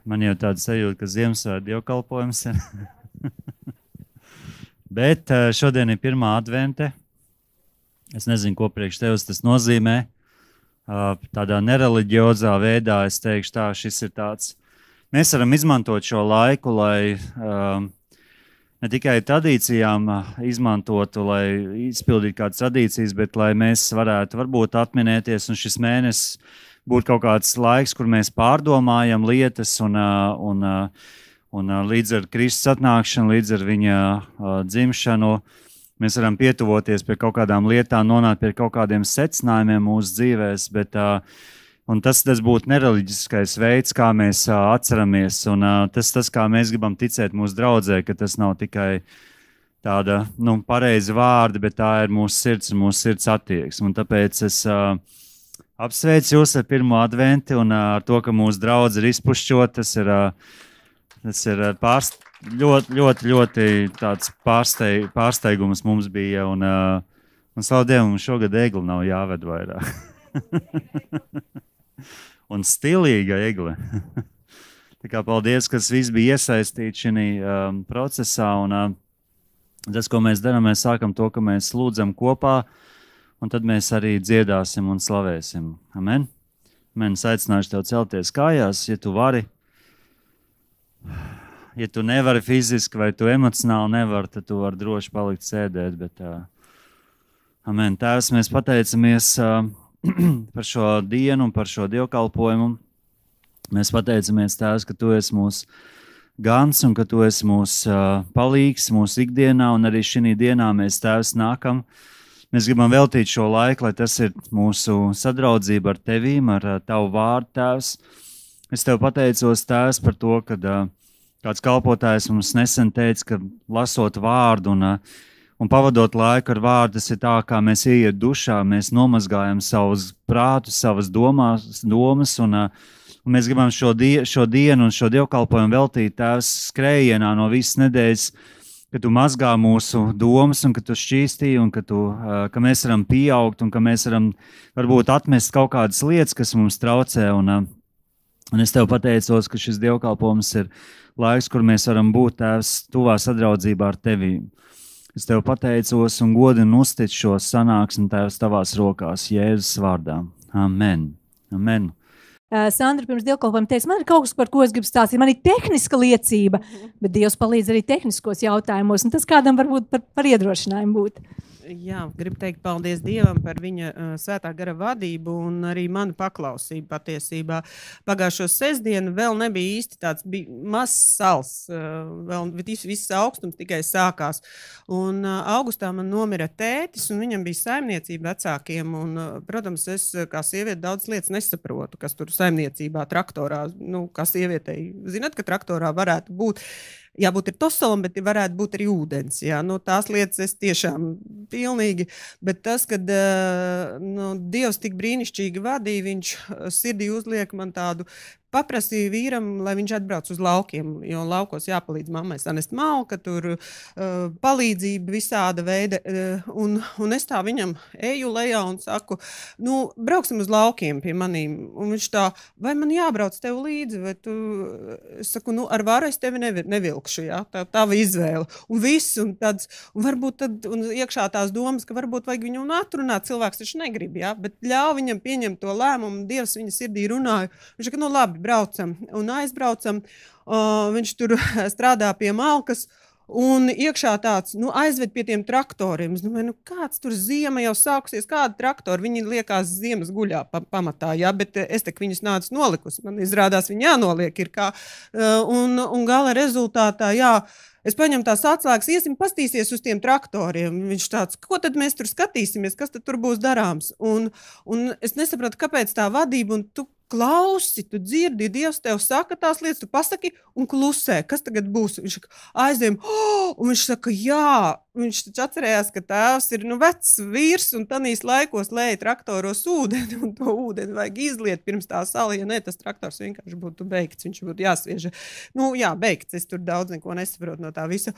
Man jau tāda sajūta, ka Ziemassvētku dievkalpojums ir. Bet šodien ir pirmā advente. Es nezinu, ko priekš tevis tas nozīmē. Tādā nereliģiozā veidā es teikšu tā, šis ir tāds. Mēs varam izmantot šo laiku, lai ne tikai tradīcijām izmantotu, lai izpildītu kādas tradīcijas, bet lai mēs varētu varbūt atminēties, un šis mēnesis būtu kaut kāds laiks, kur mēs pārdomājam lietas, un līdz ar Kristus atnākšanu, līdz ar viņa dzimšanu, mēs varam pietuvoties pie kaut kādām lietām, nonākt pie kaut kādiem secinājumiem mūsu dzīvēs, bet un tas būtu nereliģiskais veids, kā mēs atceramies, un tas, kā mēs gribam ticēt mūsu draudzē, ka tas nav tikai tāda, pareiza vārdi, bet tā ir mūsu sirds un mūsu sirds attieksme. Un tāpēc es apsveicu jūs ar pirmo adventi un ar to, ka mūsu draudze ir izpušķot, tas ir ļoti tāds pārsteigums mums bija, un slavu Dievu, mums šogad egli nav jāved vairāk. Un stilīga egle. Tā kā paldies, kas viss bija iesaistīts šajā procesā, un tas, ko mēs darām, mēs sākam to, ka mēs lūdzam kopā, un tad mēs arī dziedāsim un slavēsim. Amen? Amen. Es aicināšu tev celties kājās, ja tu vari. Ja tu nevari fiziski vai tu emocionāli nevari, tad tu vari droši palikt sēdēt. Bet, amen. Tēvs, mēs pateicamies par šo dienu un par šo dievkalpojumu. Mēs pateicamies, Tēvs, ka tu esi mūsu gans un ka tu esi mūsu palīgs mūsu ikdienā, un arī šī dienā mēs, Tēvs, nākam. Mēs gribam veltīt šo laiku, lai tas ir mūsu sadraudzība ar tevīm, ar tavu vārdu, Tēvs. Es tev pateicos, Tēvs, par to, ka kāds kalpotājs mums nesen teica, ka lasot vārdu un pavadot laiku ar vārdu, tas ir tā, kā mēs ieiet dušā, mēs nomazgājam savus prātus, savas domas, un mēs gribam šo dienu un šo dievkalpojumu veltīt, Tēvs, skrējienā no visas nedēļas, ka tu mazgā mūsu domas un ka tu šķīstī un ka mēs varam pieaugt un ka mēs varam varbūt atmest kaut kādas lietas, kas mums traucē. Un es tev pateicos, ka šis dievkalpojums ir laiks, kur mēs varam būt, Tēvs, tuvā sadraudzībā ar tevīm. Es tev pateicos un godu un uztic šo sanāksmi, Tēvs, tavās rokās, Jēzus vārdā. Amen. Amen. Sandra pirms dievkalpojuma teica, man ir kaut kas, par ko es gribu stāstīt. Man ir tehniska liecība, bet Dievs palīdz arī tehniskos jautājumos, un tas kādam varbūt par iedrošinājumu būt. Jā, gribu teikt paldies Dievam par viņa svētā gara vadību un arī manu paklausību patiesībā. Pagājušo sestdienu vēl nebija īsti tāds, bija mazs sals, vēl viss augstums tikai sākās. Un augustā man nomira tētis, un viņam bija saimniecība vecākiem, un, protams, es kā sieviete daudz lietas nesaprotu, kas tur saimniecībā, traktorā, kā sievietei. Zināt, ka traktorā varētu būt jābūt ir tosalam, bet varētu būt arī ūdens. Jā. Tās lietas es tiešām pilnīgi, bet tas, kad Dievs tik brīnišķīgi vadīja, viņš sirdī uzliek man tādu, paprasīja vīram, lai viņš atbrauc uz laukiem, jo laukos jāpalīdz mammai sanest malku, tur palīdzība visāda veida, un es tā viņam eju lejā un saku, brauksim uz laukiem pie manīm, un viņš tā, vai man jābrauc tev līdzi, vai tu, es saku, ar varu es tevi nevilkšu, jā, tā tava izvēle, un viss, un varbūt tad, un iekšā tās domas, ka varbūt vajag viņu atrunāt, cilvēks taču negrib, jā, bet ļauj viņam pieņemt to lēmumu, Dievs viņa sirdī runāja, viņš saka, labi, braucam un aizbraucam, viņš tur strādā pie malkas, un iekšā tāds, aizved pie tiem traktoriem. Es domāju, kāds tur ziema jau sākusies, kāda traktori, viņi liekās ziemas guļā pamatā, jā, bet es tak viņus nācu nolikus, man izrādās viņi jānoliek ir kā, un gala rezultātā, jā, es paņemu tās atslēgas, iesim pastīsies uz tiem traktoriem. Viņš tāds, ko tad mēs tur skatīsimies, kas tad tur būs darāms? Un es nesapratu, kāpēc tā vadība, un tu klausi, tu dzirdi, Dievs tev saka tās lietas, tu pasaki un klusē, kas tagad būs? Viņš aiziem, un viņš saka, jā, viņš taču atcerējās, ka tēvs ir vecs vīrs, un tanīs laikos lēja traktoros ūdeni, un to ūdeni vajag izliet pirms tā sala, ja ne, tas traktors vienkārši būtu beigts, viņš būtu jāsviež. Jā, beigts, es tur daudz neko nesaprotu no tā visa.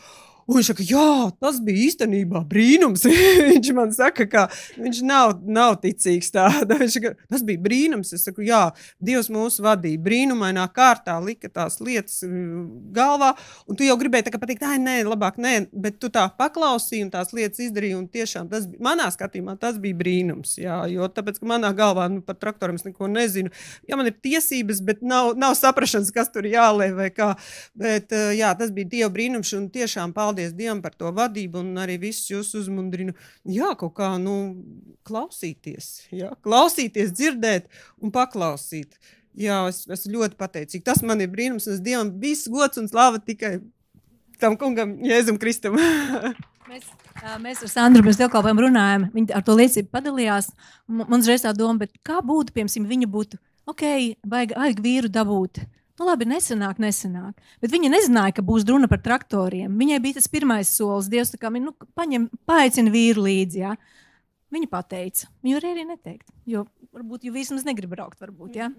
Un viņš saka, jā, tas bija īstenībā brīnums. Viņš man saka, ka viņš nav ticīgs tāda. Viņš saka, tas bija brīnums. Es saku, jā, Dievs mūs vadīja brīnumainā kārtā, lika tās lietas galvā, un tu jau gribēji tā kā pateikt, nē, labāk nē, bet tu tā paklausīji un tās lietas izdarīji, un tiešām tas bija, manā skatījumā tas bija brīnums, jā, jo tāpēc, ka manā galvā, par traktoriem es neko nezinu, ja man ir tiesības, bet nav saprašanas, kas tur jālē vai kā, bet jā, tas bija Dieva brīnums, un tiešām paldies Dievam par to vadību, un arī visus jūs uzmundrinu, jā, kaut kā, klausīties, dzirdēt un paklausīt. Jā, es ļoti pateicīga. Tas man ir brīnums, un es Dievam viss gods un slava tikai tam kungam Jēzum Kristum. Mēs ar Sandru pirms dievkalpojumu runājam, viņa ar to liecību padalījās. Man uzreiz tā doma, bet kā būtu, piemēram, viņa būtu, vajag vīru dabūt. Labi, nesanāk. Bet viņa nezināja, ka būs runa par traktoriem. Viņai bija tas pirmais solis. Dievs tā kā paaicina vīru līdzi, jā. Viņa pateica. Viņa var arī neteikt, jo varbūt jau vismaz negrib braukt, varbūt, jā.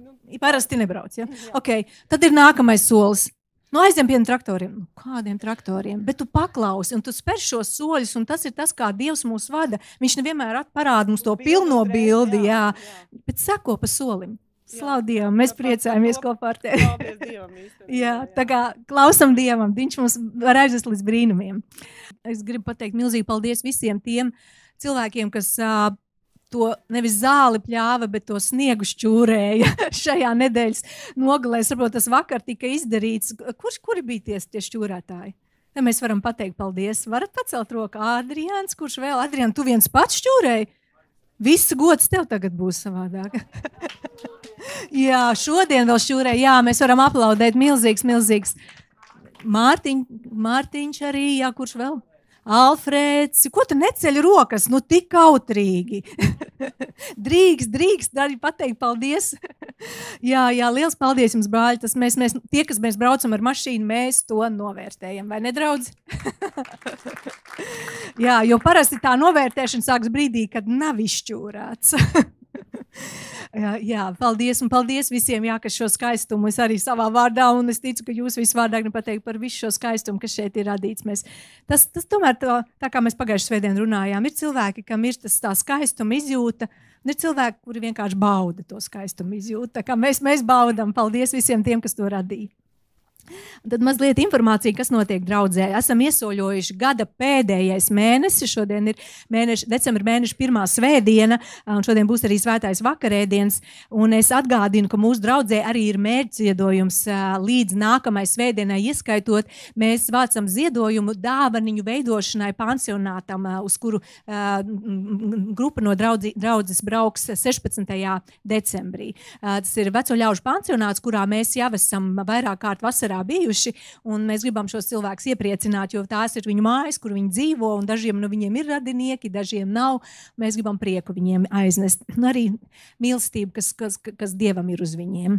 Parasti nebrauc, jā. Okay. Tad ir nākamais solis. Aiziem pie traktoriem. Kādiem traktoriem? Bet tu paklausi, un tu spēr šos soļus, un tas ir tas, kā Dievs mūs vada. Viņš nevienmēr parāda mums to pilno bildi, jā. Bet seko pa solim. Slavu Dievam, mēs priecājamies kopā ar tevi. Paldies Dievam, īstenībā. Jā, tā kā klausam Dievam, viņš mums var aizvest līdz brīnumiem. Es gribu pateikt milzīgi paldies visiem tiem cilvēkiem, kas to nevis zāli pļāva, bet to sniegu šķūrēja šajā nedēļas nogalē. Es saprotu, tas vakar tika izdarīts. Kuri bija tie šķūrētāji? Tad mēs varam pateikt paldies. Varat pacelt roku? Adrians, kurš vēl? Adrian, tu viens pats šķūrēji? Viss gods tev tagad būs savādāk. Jā, šodien vēl šķūrē, jā, mēs varam aplaudēt milzīgs. Mārtiņš arī, jā, kurš vēl? Alfrēds, ko tu neceļ rokas? Tik kautrīgi. drīkst arī pateikt paldies. jā, liels paldies jums, brāļi. Tas tie, kas mēs braucam ar mašīnu, mēs to novērtējam, vai ne, draudzi? jā, jo parasti tā novērtēšana sāks brīdī, kad nav izšķūrēts. Jā, paldies un paldies visiem, jā, kas šo skaistumu es arī savā vārdā, un es ticu, ka jūs visu vārdā pateikt par visu šo skaistumu, kas šeit ir radīts. Tas tomēr tā kā mēs pagājušajā svētdien runājām, ir cilvēki, kam ir tā skaistuma izjūta, un ir cilvēki, kuri vienkārši bauda to skaistumu izjūtu. Tā kā mēs baudam, paldies visiem tiem, kas to radīja. Tad mazliet informācija, kas notiek draudzē. Esam iesoļojuši gada pēdējais mēnesis. Šodien ir decembra mēneša pirmā svētdiena, un šodien būs arī svētais vakarēdiens. Un es atgādinu, ka mūsu draudzē arī ir mērķziedojums līdz nākamai svētdienai ieskaitot. Mēs vācam ziedojumu dāvaniņu veidošanai pansionātam, uz kuru grupa no draudzes brauks 16. decembrī. Tas ir veco ļaužu pansionāts, kurā mēs jau esam vairāk kārt vasarā bijuši, un mēs gribam šos cilvēkus iepriecināt, jo tās ir viņu mājas, kur viņi dzīvo, un dažiem no viņiem ir radinieki, dažiem nav. Mēs gribam prieku viņiem aiznest, un arī mīlestību, kas Dievam ir uz viņiem.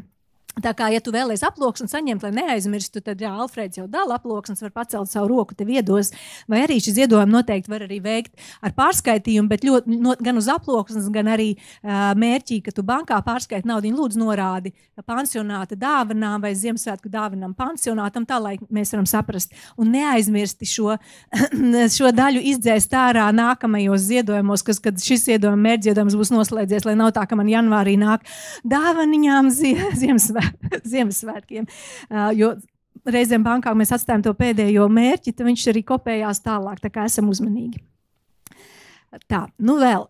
Tā kā, ja tu vēlies aploksni saņemt, lai neaizmirstu, tad, jā, Alfrēds jau dala aploksnes, var pacelt savu roku, tev iedos, vai arī šis ziedojumu noteikti var arī veikt ar pārskaitījumu, bet gan uz aploksnes, gan arī mērķī, ka tu bankā pārskaiti naudiņu, lūdzu norādi pansionāta dāvanām vai Ziemassvētku dāvanām pansionātam, tā, lai mēs varam saprast. Un neaizmirsti šo daļu izdzēst ārā nākamajos ziedojumos, kad šis mērķziedojums būs noslēdzies, lai nav tā, ka man janvārī nāk dāvaniņām Ziemassvētkiem, jo reizēm bankā mēs atstājam to pēdējo mērķi, tad viņš arī kopējās tālāk, tā kā esam uzmanīgi. Tā, vēl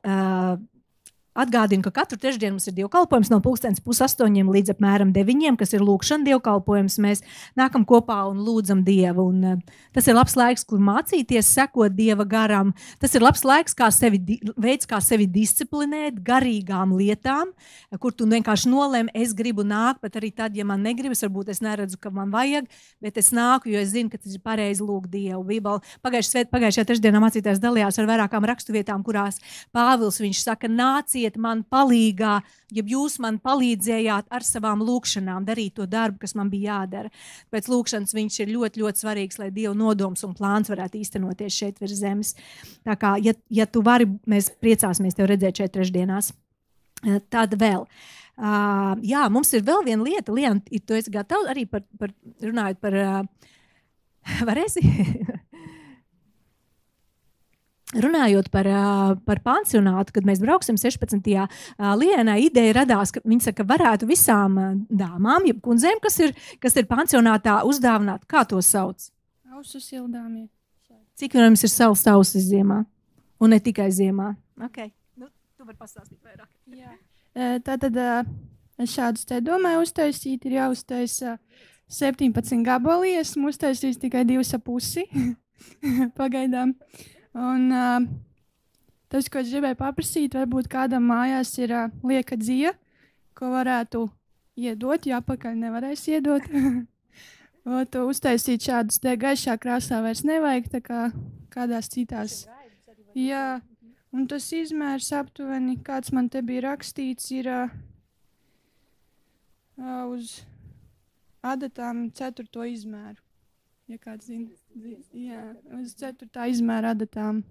atgādinu, ka katru trešdienu mums ir dievkalpojums no 7:30 līdz apmēram 9, kas ir lūkšana dievkalpojums. Mēs nākam kopā un lūdzam Dievu. Un, tas ir labs laiks, kur mācīties, sekot Dieva garam. Tas ir labs laiks, kā sevi disciplinēt garīgām lietām, kur tu vienkārši nolēmi, es gribu nākt, bet arī tad, ja man negribas, varbūt es neredzu, ka man vajag, bet es nāku, jo es zinu, ka tas ir pareizi lūgt Dievu. Bībeli pagājušajā trešdienā mācītājs dalījās ar vairākām raksturvietām, kurās Pāvils viņš saka, nāciet man palīgā, ja jūs man palīdzējāt ar savām lūkšanām darīt to darbu, kas man bija jādara. Pēc lūkšanas viņš ir ļoti, ļoti svarīgs, lai Dieva nodoms un plāns varētu īstenoties šeit virs zemes. Tā kā, ja tu vari, mēs priecāsimies tev redzēt šeit trešdienās. Tad vēl. Jā, mums ir vēl viena lieta. Liena, tu esi gatavs arī runājot par... Varēsi? runājot par pansionātu, kad mēs brauksim 16. Lienā, ideja radās, ka viņi saka, varētu visām dāmām, jeb kundzēm, kas ir pansionātā, uzdāvināt, kā to sauc? Ausu sildāmie. Cik jums ir savs ausis ziemā? Un ne tikai ziemā. Okay. Nu, tu vari pastāstīt vairāk. Jā. Tātad es šādus te domāju uztaisīt, ir jāuztaisa 17 gabali, esmu uztaisījis tikai 2,5 pagaidām. Un tas, ko es gribēju paprasīt, varbūt kādam mājās ir lieka dzija, ko varētu iedot, jo apakaļ nevarēs iedot. Uztaisīt šādus te gaišā krāsā vairs nevajag, tā kā kādās citās. Jā, un tas izmērs aptuveni, kāds man te bija rakstīts, ir uz adatām 4. izmēru. Ja kāds zina, jā, uz 4. izmēra adatām.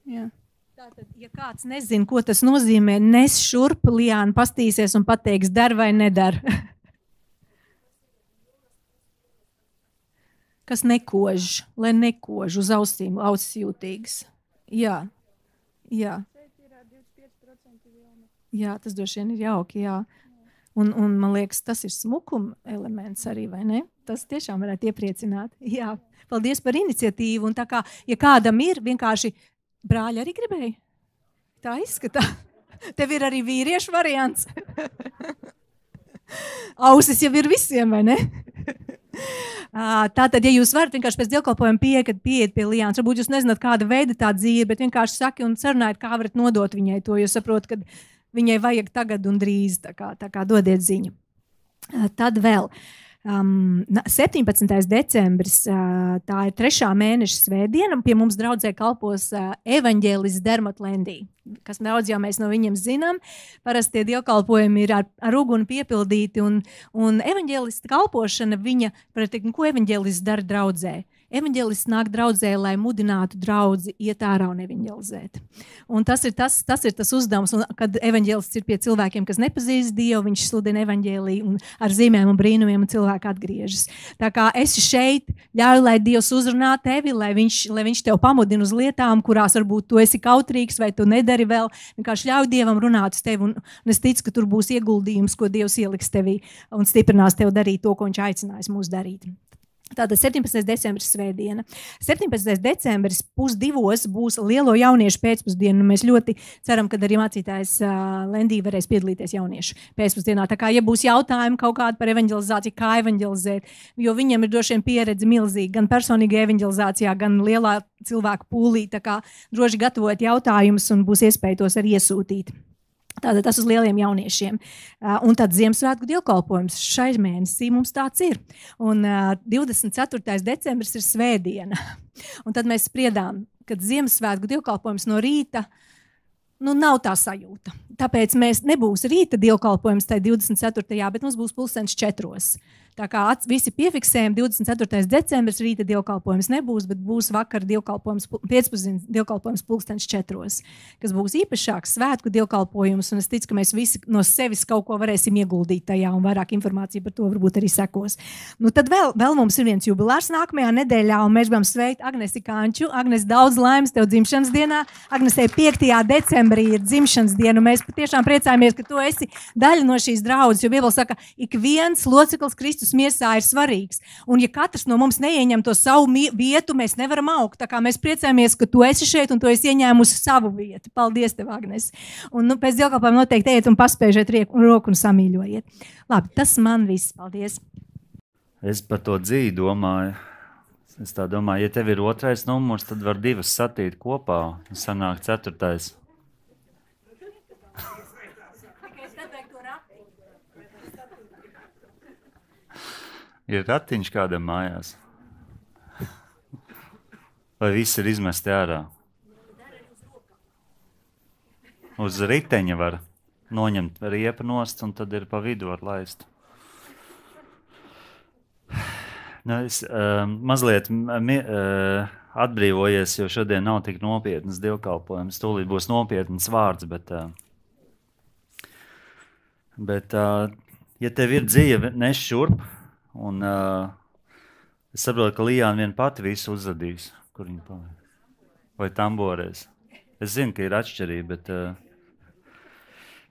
Jā. Tātad, ja kāds nezina, ko tas nozīmē, nes šurp, Liāna pastīsies un pateiks, dar vai nedar. Kas nekož, lai nekož uz ausīm, ausis jūtīgas. Jā, jā. Jā, tas droši vien ir jauki, jā. Un man liekas, tas ir smukuma elements arī, vai ne? Tas tiešām varētu iepriecināt. Jā, paldies par iniciatīvu. Un tā kā, ja kādam ir, vienkārši brāļi arī gribēja. Tā izskatā. Tev ir arī vīriešu variants. Ausis jau ir visiem, vai ne? Tātad, ja jūs varat vienkārši pēc dievkalpojuma pieiet pie Liānas, varbūt jūs nezināt, kāda veida tā dzīve, bet vienkārši saki un sarunājiet, kā varat nodot viņai to, jo saprotu, ka viņai vajag tagad un drīz, tā kā dodiet ziņu. Tad vēl 17. decembris, tā ir 3. mēneša svētdiena, un pie mums draudzē kalpos evaņģēlists Dermot Lendī, kas daudz jau mēs no viņiem zinām. Parasti tie dievkalpojumi ir ar uguni piepildīti, un evaņģēlista kalpošana, viņa, ko evaņģēlists dara draudzē? Evaņģēlists nāk draudzē, lai mudinātu draudzi iet ārā un evaņģelizēt. Un tas ir tas uzdevums, un kad evaņģēlists ir pie cilvēkiem, kas nepazīst Dievu, viņš sludina evaņģēliju un ar zīmēm un brīnumiem un cilvēki atgriežas. Tā kā esi šeit, ļauj, lai Dievs uzrunā tevi, lai viņš tev pamudina uz lietām, kurās varbūt tu esi kautrīgs vai tu nedari vēl. Vienkārši ļauj Dievam runāt uz tevi, un es ticu, ka tur būs ieguldījums, ko Dievs ieliks tevī un stiprinās tev darīt to, ko viņš aicinājis mūs darīt. Tātad 17. decembris svētdiena. 17. decembris 1:30 būs lielo jauniešu pēcpusdienu. Mēs ļoti ceram, ka arī mācītājs Lendī varēs piedalīties jauniešu pēcpusdienā. Tā kā, ja būs jautājumi kaut kādi par evaņģelizāciju, kā evaņģelizēt, jo viņiem ir droši vien pieredze milzīga gan personīgā evaņģelizācijā, gan lielā cilvēku pūlī. Tā kā droši gatavot jautājumus un būs iespēja tos arī iesūtīt. Tātad tas uz lieliem jauniešiem. Un tad Ziemassvētku dievkalpojums šai mēnesī mums tāds ir. Un 24. decembris ir svētdiena. Un tad mēs spriedām, kad Ziemassvētku dievkalpojums no rīta nav tā sajūta. Tāpēc mēs nebūs rīta dievkalpojums tajā 24. bet mums būs 3:30. Tā kā visi piefiksējam, 24. decembris rīta dievkalpojums nebūs, bet būs vakar dievkalpojums, pēcpusdienas dievkalpojums 4:00, kas būs īpašāks svētku dievkalpojums, un es ticu, ka mēs visi no sevis kaut ko varēsim ieguldīt tajā, un vairāk informācija par to varbūt arī sekos. Nu tad vēl mums ir viens jubilārs nākamajā nedēļā, un mēs gribam sveikt Agnesi Kanču. Agnes, daudz laimes tev dzimšanas dienā. Agnesei 5. decembrī ir dzimšanas diena, un mēs patiešām priecājamies, ka tu esi daļa no šīs draudzes, jo Bībele saka, ik viens loceklis Kristus miesā ir svarīgs. Un ja katrs no mums neieņem to savu vietu, mēs nevaram augt. Tā kā mēs priecājamies, ka tu esi šeit un tu esi ieņēmusi savu vietu. Paldies tev, Agnes. Un pēc dievkalpojuma noteikti ejiet un paspēžiet roku un samīļojiet. Labi, tas man viss. Paldies. Es par to dzīvi domāju. Es tā domāju, ja tev ir 2. numurs, tad var 2 satīt kopā. Sanāk 4. Ir ratiņš kādam mājās? Vai viss ir izmesti ārā? Uz riteņa var noņemt riepu nost, un tad ir pa vidu var laist. Es mazliet atbrīvojies, jo šodien nav tik nopietnas dievkalpojums. Tūlīt būs nopietnas vārds, bet ja tev ir dzīve, nes šurp, un es saprotu, ka Lijāna vien pati visu uzradīs. Kur viņa paliek? vai tamborēs. Es zinu, ka ir atšķirība, bet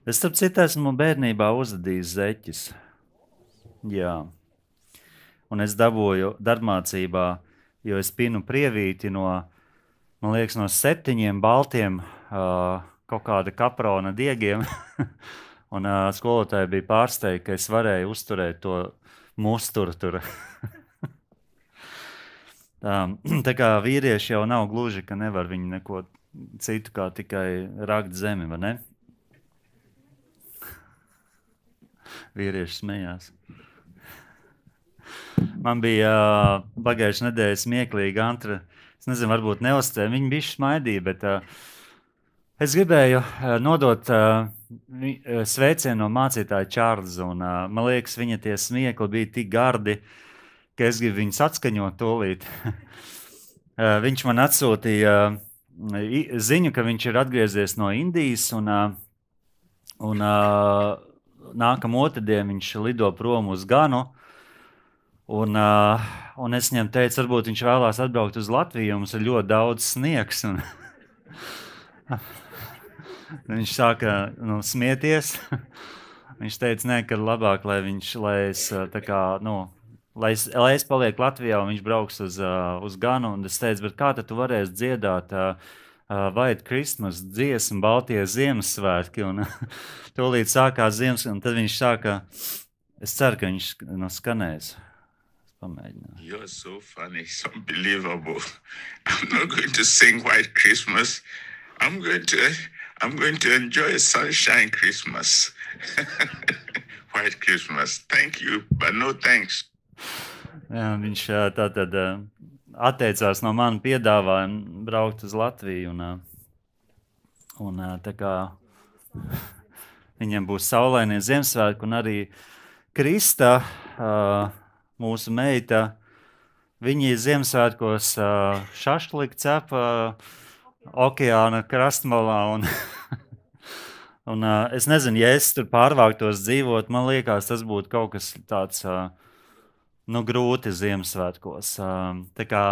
es starp citu esmu bērnībā uzadījis zeķis. Jā. Un es dabūju darbmācībā, jo es pinu prievīti no, man liekas, no 7 baltiem kaut kāda kaprona diegiem. Un skolotāji bija pārsteigti, ka es varēju uzturēt to musturu tur. Tā kā vīrieši jau nav gluži, ka nevar viņi neko citu kā tikai rakt zemi, vai ne? Vīrieši smējās. Man bija pagājušajā nedēļā smieklīga antra, es nezinu, varbūt neuzstēja, viņi bišķi smaidīja, bet es gribēju nodot sveicienu no mācītāja Čārlza, un man liekas, viņa tie smiekli bija tik gardi, ka es gribu viņus atskaņot tūlīt. Viņš man atsūtīja ziņu, ka viņš ir atgriezies no Indijas, un nākamā otrdien viņš lido prom uz Ganu, un es viņam teicu, varbūt viņš vēlās atbraukt uz Latviju, jo mums ir ļoti daudz sniegs. Un viņš sāka smieties. Viņš teica, nē, ka labāk, lai es palieku Latvijā, un viņš brauks uz Ganu, un es teicu, bet kā tad tu varēsi dziedāt White Christmas dziesmu, Baltie Ziemassvētki, un tūlīt sākās Ziemassvētki, un tad viņš sāka, es ceru, ka viņš skanēs. Es pamēģināšu. You're so funny, it's unbelievable. I'm not going to sing White Christmas. I'm going to enjoy a sunshine Christmas. White Christmas. Thank you, but no thanks. Jā, viņš tātad atteicās no mani piedāvājuma braukt uz Latviju, un tā kā viņam būs saulainie Ziemassvētki, un arī Krista, mūsu meita, viņi Ziemassvētkos šašliku cepa okeāna krastmalā, un es nezinu, ja es tur pārvāktos dzīvot, man liekas, tas būtu kaut kas tāds grūti Ziemassvētkos. Tā kā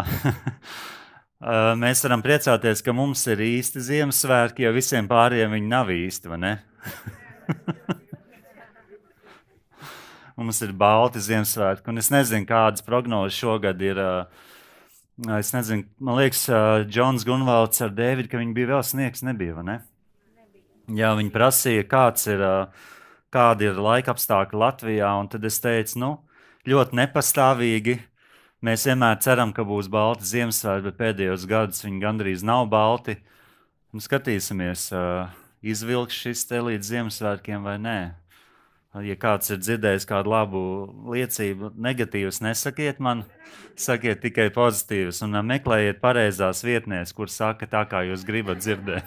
mēs varam priecāties, ka mums ir īsti Ziemassvētki, jo visiem pārējiem viņi nav īsti, vai ne? Mums ir balti Ziemassvētki, un es nezinu, kādas prognozes šogad ir. Es nezinu, man liekas, Džons Gunvalds ar Dēvidu, ka viņi bija vēl sniegs, nebija, vai ne? Jā, viņi prasīja, kādi ir laika apstākļi Latvijā, un tad es teicu, ļoti nepastāvīgi. Mēs vienmēr ceram, ka būs balti Ziemassvētki, bet pēdējos gadus viņi gandrīz nav balti. Un skatīsimies, izvilks šis te līdz Ziemassvētkiem vai nē. Ja kāds ir dzirdējis kādu labu liecību, negatīvas nesakiet man, sakiet tikai pozitīvas un meklējiet pareizās vietnēs, kur saka tā, kā jūs gribat dzirdēt.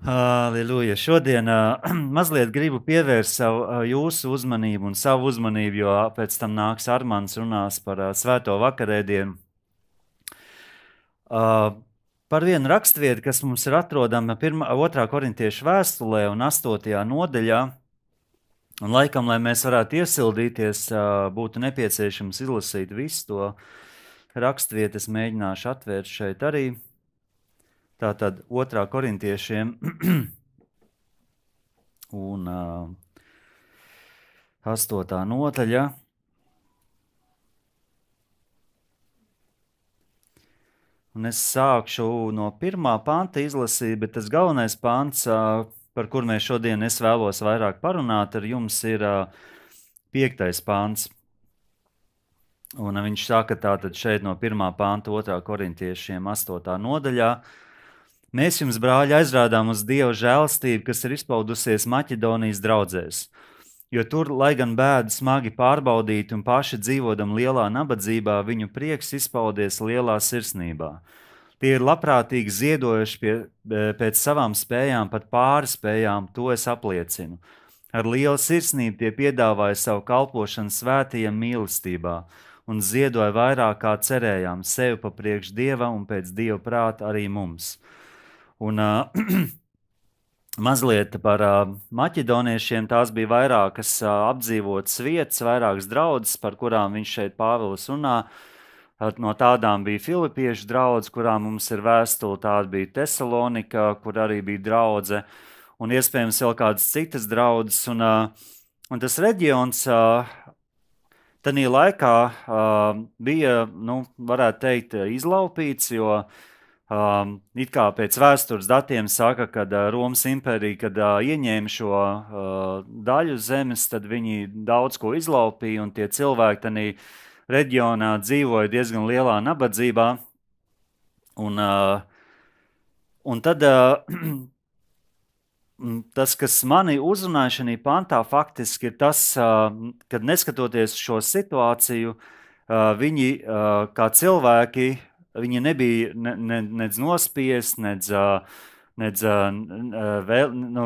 Halleluja. Šodien mazliet gribu pievērst jūsu uzmanību un savu uzmanību, jo pēc tam nāks Armands runās par svēto vakarēdienu. Par vienu rakstvietu, kas mums ir atrodama 2. korintiešu vēstulē un 8. nodaļā, un laikam, lai mēs varētu iesildīties, būtu nepieciešams izlasīt visu to rakstvietu, es mēģināšu atvērt šeit arī. Tātad 2. korintiešiem un 8. nodaļa. Un es sākšu no 1. panta izlasīt, bet tas galvenais pants, par kur mēs šodien es vēlos vairāk parunāt, ar jums ir 5. pants. Un viņš saka tātad šeit no 1. panta 2. korintiešiem 8. nodaļā. Mēs jums, brāļi, aizrādām uz Dieva žēlastību, kas ir izpaudusies Maķedonijas draudzēs, jo tur, lai gan bēdi smagi pārbaudīti un paši dzīvodam lielā nabadzībā, viņu prieks izpaudies lielā sirsnībā. Tie ir labprātīgi ziedojuši pēc savām spējām, pat pāri spējām, to es apliecinu. Ar lielu sirsnību tie piedāvāja savu kalpošanu svētajiem mīlestībā un ziedoja vairāk kā cerējām, sevi pa priekš Dieva un pēc Dieva prāta arī mums. Un mazliet par maķedoniešiem, tās bija vairākas apdzīvotas vietas, vairākas draudzes, par kurām viņš šeit Pāvils runā. No tādām bija Filipiešu draudze, kurām mums ir vēstule, tāda bija Tesalonika, kur arī bija draudze, un iespējams vēl kādas citas draudzes. Un tas reģions tajā laikā bija, varētu teikt, izlaupīts, jo it kā pēc vēstures datiem saka, kad Romas impērija, kad ieņēma šo daļu zemes, tad viņi daudz ko izlaupīja, un tie cilvēki tajā reģionā dzīvoja diezgan lielā nabadzībā. Un tad tas, kas mani uzrunāja šajā pantā, faktiski ir tas, kad neskatoties šo situāciju, viņi kā cilvēki, viņi nebija nedz nospiesti, nedz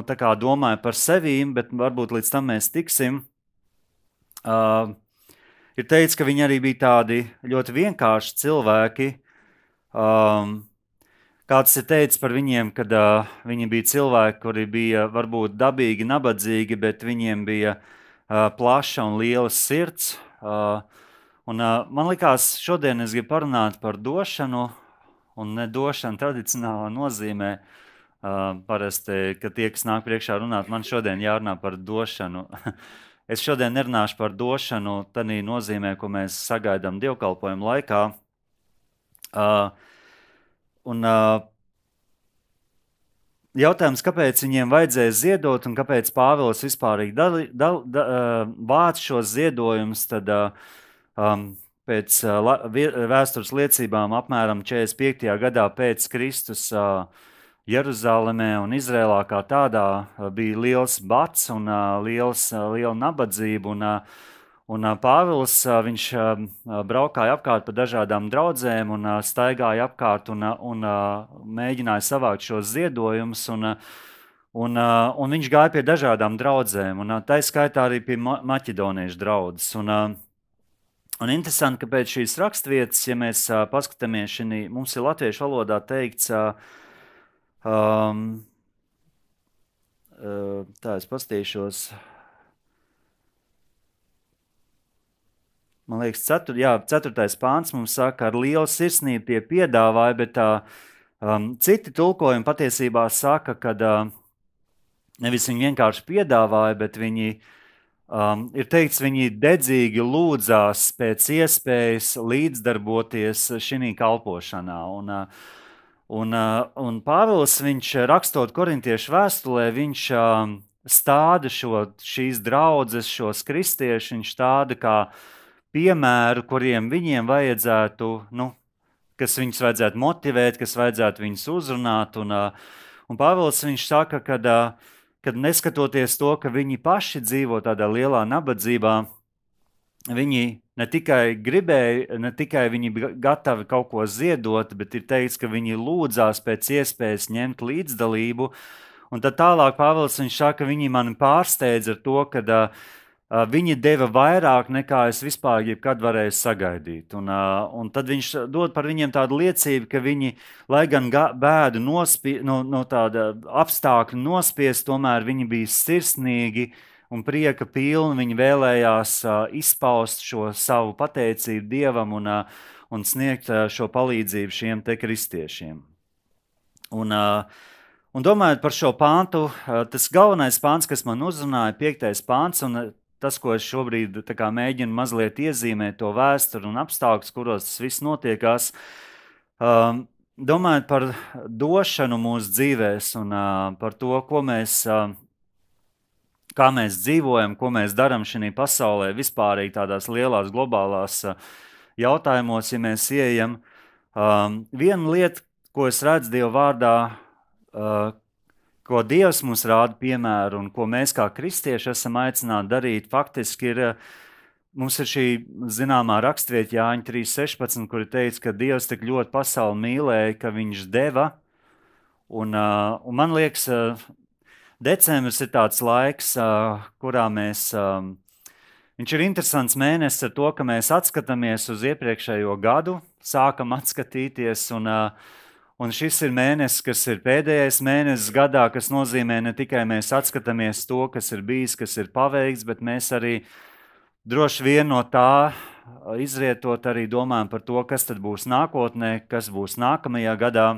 tā kā domāja par sevīm, bet varbūt līdz tam mēs tiksim. Ir teikts, ka viņi arī bija tādi ļoti vienkārši cilvēki. Kāds ir teicis par viņiem, kad viņi bija cilvēki, kuri bija varbūt dabīgi, nabadzīgi, bet viņiem bija plaša un liela sirds. Man likās, šodien es gribu parunāt par došanu, un nedošanu tradicionālā nozīmē. Parasti, kad tie, kas nāk priekšā runāt, man šodien jārunā par došanu. Es šodien nerunāšu par došanu tādā nozīmē, ko mēs sagaidām dievkalpojumu laikā. Jautājums, kāpēc viņiem vajadzēja ziedot un kāpēc Pāvils vispārīgi vāc šos ziedojumus, tad pēc vēstures liecībām apmēram 45. gadā pēc Kristus Jeruzalemē un Izrēlā kā tādā bija liels bats un liela nabadzība. Un Pāvils, viņš braukāja apkārt pa dažādām draudzēm un staigāja apkārt un mēģināja savākt šos ziedojumus. Un viņš gāja pie dažādām draudzēm, un tā skaitā arī pie maķedoniešu draudzes. Un interesanti, ka pēc šīs rakstvietas, ja mēs paskatāmies, mums ir latviešu valodā teikts, tā es pastīšos. Man liekas, 4. pāns mums saka, ar lielu sirsnību tie piedāvāja, bet citi tulkojumi patiesībā saka, ka nevis viņi vienkārši piedāvāja, bet viņi ir teikts, viņi dedzīgi lūdzās pēc iespējas līdzdarboties šī kalpošanā. Un Pāvils, viņš rakstot korintiešu vēstulē, viņš stāda šīs draudzes, šos kristiešus, viņš stāda kā piemēru, kuriem viņiem vajadzētu, kas viņus vajadzētu motivēt, kas vajadzētu viņus uzrunāt. Un Pāvils, viņš saka, kad neskatoties to, ka viņi paši dzīvo tādā lielā nabadzībā, viņi ne tikai gribēja, ne tikai viņi bija gatavi kaut ko ziedot, bet ir teikts, ka viņi lūdzās pēc iespējas ņemt līdzdalību. Un tad tālāk Pāvils, viņš saka, ka viņi mani pārsteidz ar to, ka viņi deva vairāk nekā es vispār jebkad varēju sagaidīt. Un tad viņš dod par viņiem tādu liecību, ka viņi, lai gan bēdu no tāda apstākļu nospiest, tomēr viņi bija sirsnīgi un prieka pilni. Viņi vēlējās izpaust šo savu pateicību Dievam un sniegt šo palīdzību šiem te kristiešiem. Un domājot par šo pāntu, tas galvenais pāns, kas man uzrunāja, 5. pāns, un tas, ko es šobrīd mēģinu mazliet iezīmēt to vēsturi un apstākļus, kuros tas viss notiekās, domājot par došanu mūsu dzīvēs un par to, kā mēs dzīvojam, ko mēs darām šajā pasaulē, vispārīgi tādās lielās globālās jautājumos, ja mēs ieejam. Viena lieta, ko es redzu Dieva vārdā, ko Dievs mums rāda piemēru un ko mēs kā kristieši esam aicināti darīt, faktiski mums ir šī zināmā rakstvieta Jāņa 3.16, kur ir teikts, ka Dievs tik ļoti pasauli mīlēja, ka viņš deva. Un man liekas, decembris ir tāds laiks, kurā viņš ir interesants mēnesis ar to, ka mēs atskatāmies uz iepriekšējo gadu, sākam atskatīties, un šis ir mēnesis, kas ir pēdējais mēnesis gadā, kas nozīmē ne tikai mēs atskatāmies to, kas ir bijis, kas ir paveikts, bet mēs arī droši vien no tā izrietot arī domājam par to, kas tad būs nākotnē, kas būs nākamajā gadā.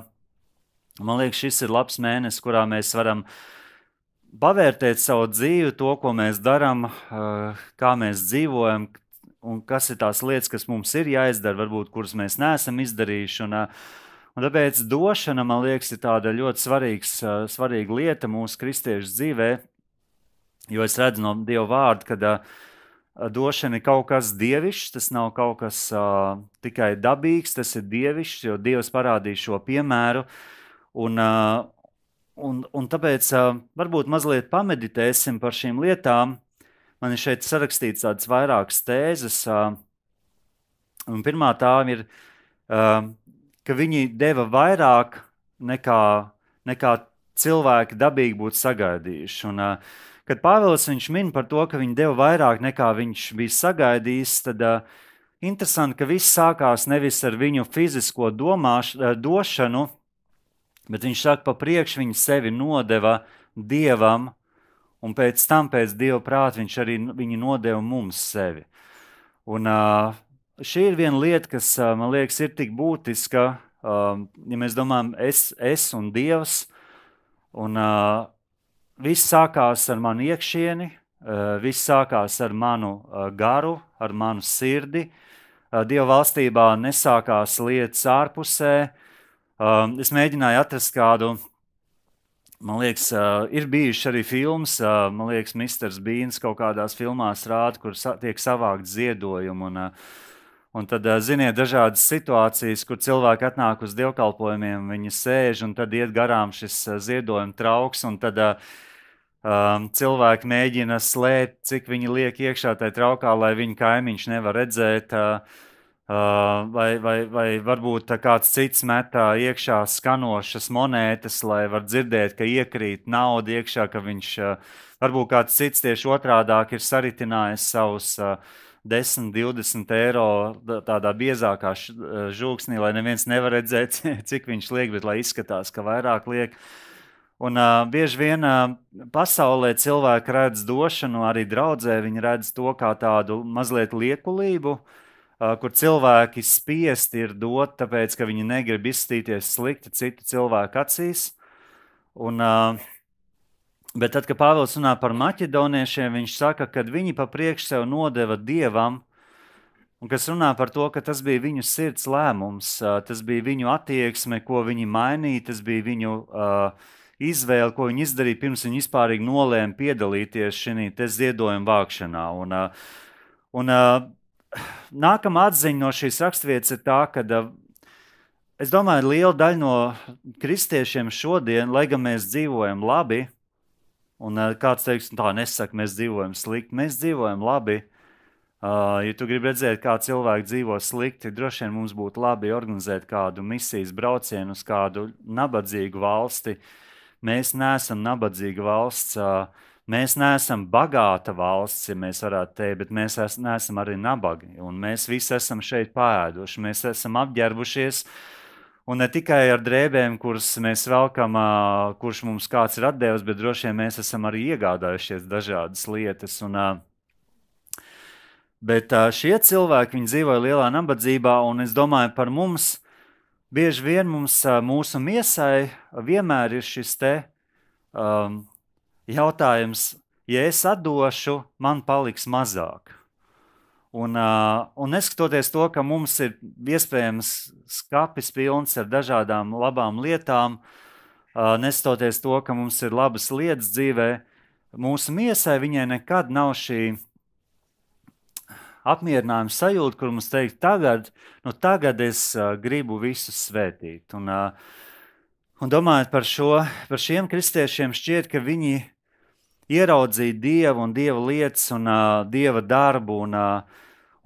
Man liekas, šis ir labs mēnesis, kurā mēs varam pavērtēt savu dzīvi, to, ko mēs darām, kā mēs dzīvojam, un kas ir tās lietas, kas mums ir jāizdara, varbūt, kuras mēs neesam izdarījuši. Un tāpēc došana, man liekas, ir tāda ļoti svarīga lieta mūsu kristiešu dzīvē, jo es redzu no Dieva vārda, ka došana ir kaut kas dievišķs, tas nav kaut kas tikai dabīgs, tas ir dievišķs, jo Dievs parādīja šo piemēru. Un tāpēc varbūt mazliet pameditēsim par šīm lietām. Man ir šeit sarakstīts tādas vairākas tēzes. Un pirmā tā ir, ka viņi deva vairāk nekā cilvēki dabīgi būtu sagaidījuši. Un, kad Pāvils viņš min par to, ka viņi deva vairāk nekā viņš bija sagaidījis, tad interesanti, ka viss sākās nevis ar viņu fizisko došanu, bet viņš saka, pa priekšu viņi sevi nodeva Dievam, un pēc tam, pēc Dieva prāta, viņš arī viņu nodeva mums sevi. Un šī ir viena lieta, kas, man liekas, ir tik būtiska, ja mēs domājam, es un Dievs, un viss sākās ar manu iekšieni, viss sākās ar manu garu, ar manu sirdi. Dieva valstībā nesākās lietas ārpusē. Es mēģināju atrast kādu. Man liekas, ir bijuši arī filmas, man liekas, Misters Bīns kaut kādās filmās rāda, kur tiek savākt ziedojumi. Un tad, ziniet, dažādas situācijas, kur cilvēki atnāk uz dievkalpojumiem, viņi sēž un tad iet garām šis ziedojuma trauks, un tad cilvēki mēģina slēpt, cik viņi liek iekšā tajā traukā, lai viņu kaimiņš nevar redzēt. Vai varbūt kāds cits metā iekšā skanošas monētas, lai var dzirdēt, ka iekrīt nauda iekšā, ka viņš, varbūt kāds cits tieši otrādāk ir saritinājis savus 10-20 eiro tādā biezākā žūksnī, lai neviens nevar redzēt, cik viņš liek, bet lai izskatās, ka vairāk liek. Un bieži vien pasaulē cilvēki redz došanu, arī draudzē viņi redz to kā tādu mazliet liekulību, kur cilvēki spiesti ir dot, tāpēc, ka viņi negrib izstīties slikti citu cilvēku acīs. Bet tad, kad Pāvils runā par maķedoniešiem, viņš saka, ka viņi pa priekš sev nodeva Dievam, un kas runā par to, ka tas bija viņu sirds lēmums, tas bija viņu attieksme, ko viņi mainīja, tas bija viņu izvēle, ko viņi izdarīja, pirms viņi vispārīgi nolēma piedalīties šī te ziedojuma vākšanā. Nākamā atziņa no šīs raksturvietas ir tā, ka es domāju, liela daļa no kristiešiem šodien, lai gan mēs dzīvojam labi, un kāds teiks, tā nesaka, mēs dzīvojam slikti, mēs dzīvojam labi. Ja tu gribi redzēt, kā cilvēki dzīvo slikti, droši vien mums būtu labi organizēt kādu misijas braucienu uz kādu nabadzīgu valsti. Mēs neesam nabadzīga valsts, mēs neesam bagāta valsts, ja mēs varētu teikt, bet mēs neesam arī nabagi. Un mēs visi esam šeit pāēduši, mēs esam apģērbušies, un ne tikai ar drēbēm, kuras mēs velkam, kurš mums kāds ir atdevis, bet droši vien mēs esam arī iegādājušies dažādas lietas. Bet šie cilvēki, viņi dzīvoja lielā nabadzībā, un es domāju par mums, bieži vien mūsu miesai vienmēr ir šis te jautājums, ja es atdošu, man paliks mazāk. Un neskatoties to, ka mums ir iespējams skapis pilns ar dažādām labām lietām, neskatoties to, ka mums ir labas lietas dzīvē, mūsu miesai viņai nekad nav šī apmierinājuma sajūta, kur mums teikt, tagad es gribu visus svētīt. Un domājot par šiem kristiešiem, šķiet, ka viņi ieraudzīja Dievu un Dieva lietas un Dieva darbu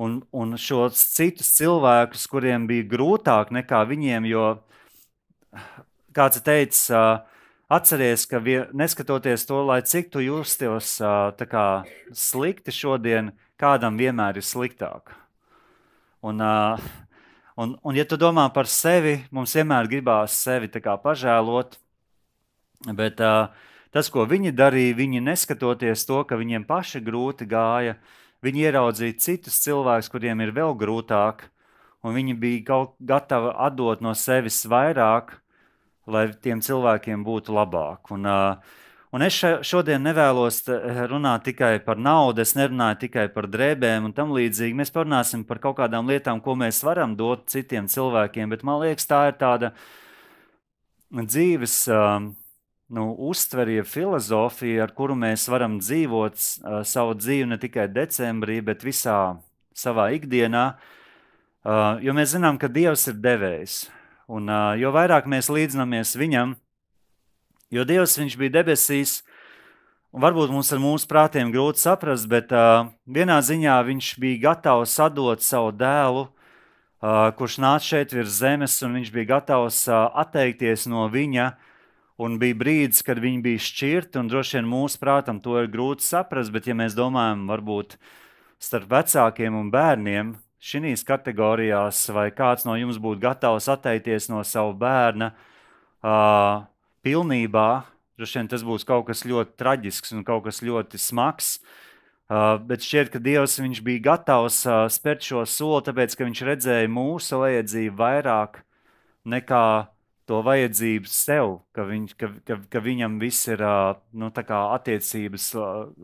un šos citus cilvēkus, kuriem bija grūtāk nekā viņiem, jo kāds teica, atceries, ka neskatoties to, lai cik tu justos tā kā slikti šodien, kādam vienmēr ir sliktāk. Un ja tu domā par sevi, mums vienmēr gribās sevi tā kā pažēlot, bet tas, ko viņi darīja, viņi neskatoties to, ka viņiem paši grūti gāja, viņi ieraudzīja citus cilvēkus, kuriem ir vēl grūtāk, un viņi bija gatavi atdot no sevis vairāk, lai tiem cilvēkiem būtu labāk. Un es šodien nevēlos runāt tikai par naudu, es nerunāju tikai par drēbēm un tam līdzīgi. Mēs parunāsim par kaut kādām lietām, ko mēs varam dot citiem cilvēkiem, bet man liekas, tā ir tāda dzīves uztvere, filozofija, ar kuru mēs varam dzīvot savu dzīvi ne tikai decembrī, bet visā savā ikdienā, jo mēs zinām, ka Dievs ir devējs. Un jo vairāk mēs līdzinamies viņam, jo Dievs viņš bija debesīs, un varbūt mums ar mūsu prātiem grūti saprast, bet vienā ziņā viņš bija gatavs atdot savu dēlu, kurš nāca šeit virs zemes, un viņš bija gatavs atteikties no viņa, un bija brīdis, kad viņi bija šķirti, un droši vien mūsu prātam to ir grūti saprast, bet ja mēs domājam varbūt starp vecākiem un bērniem, šīs kategorijās, vai kāds no jums būtu gatavs atteikties no savu bērna pilnībā, droši vien tas būs kaut kas ļoti traģisks un kaut kas ļoti smags, bet šķiet, ka Dievs viņš bija gatavs spērt šo soli, tāpēc, ka viņš redzēja mūsu vajadzību vairāk nekā to vajadzību sev, ka viņam viss ir, tā kā attiecības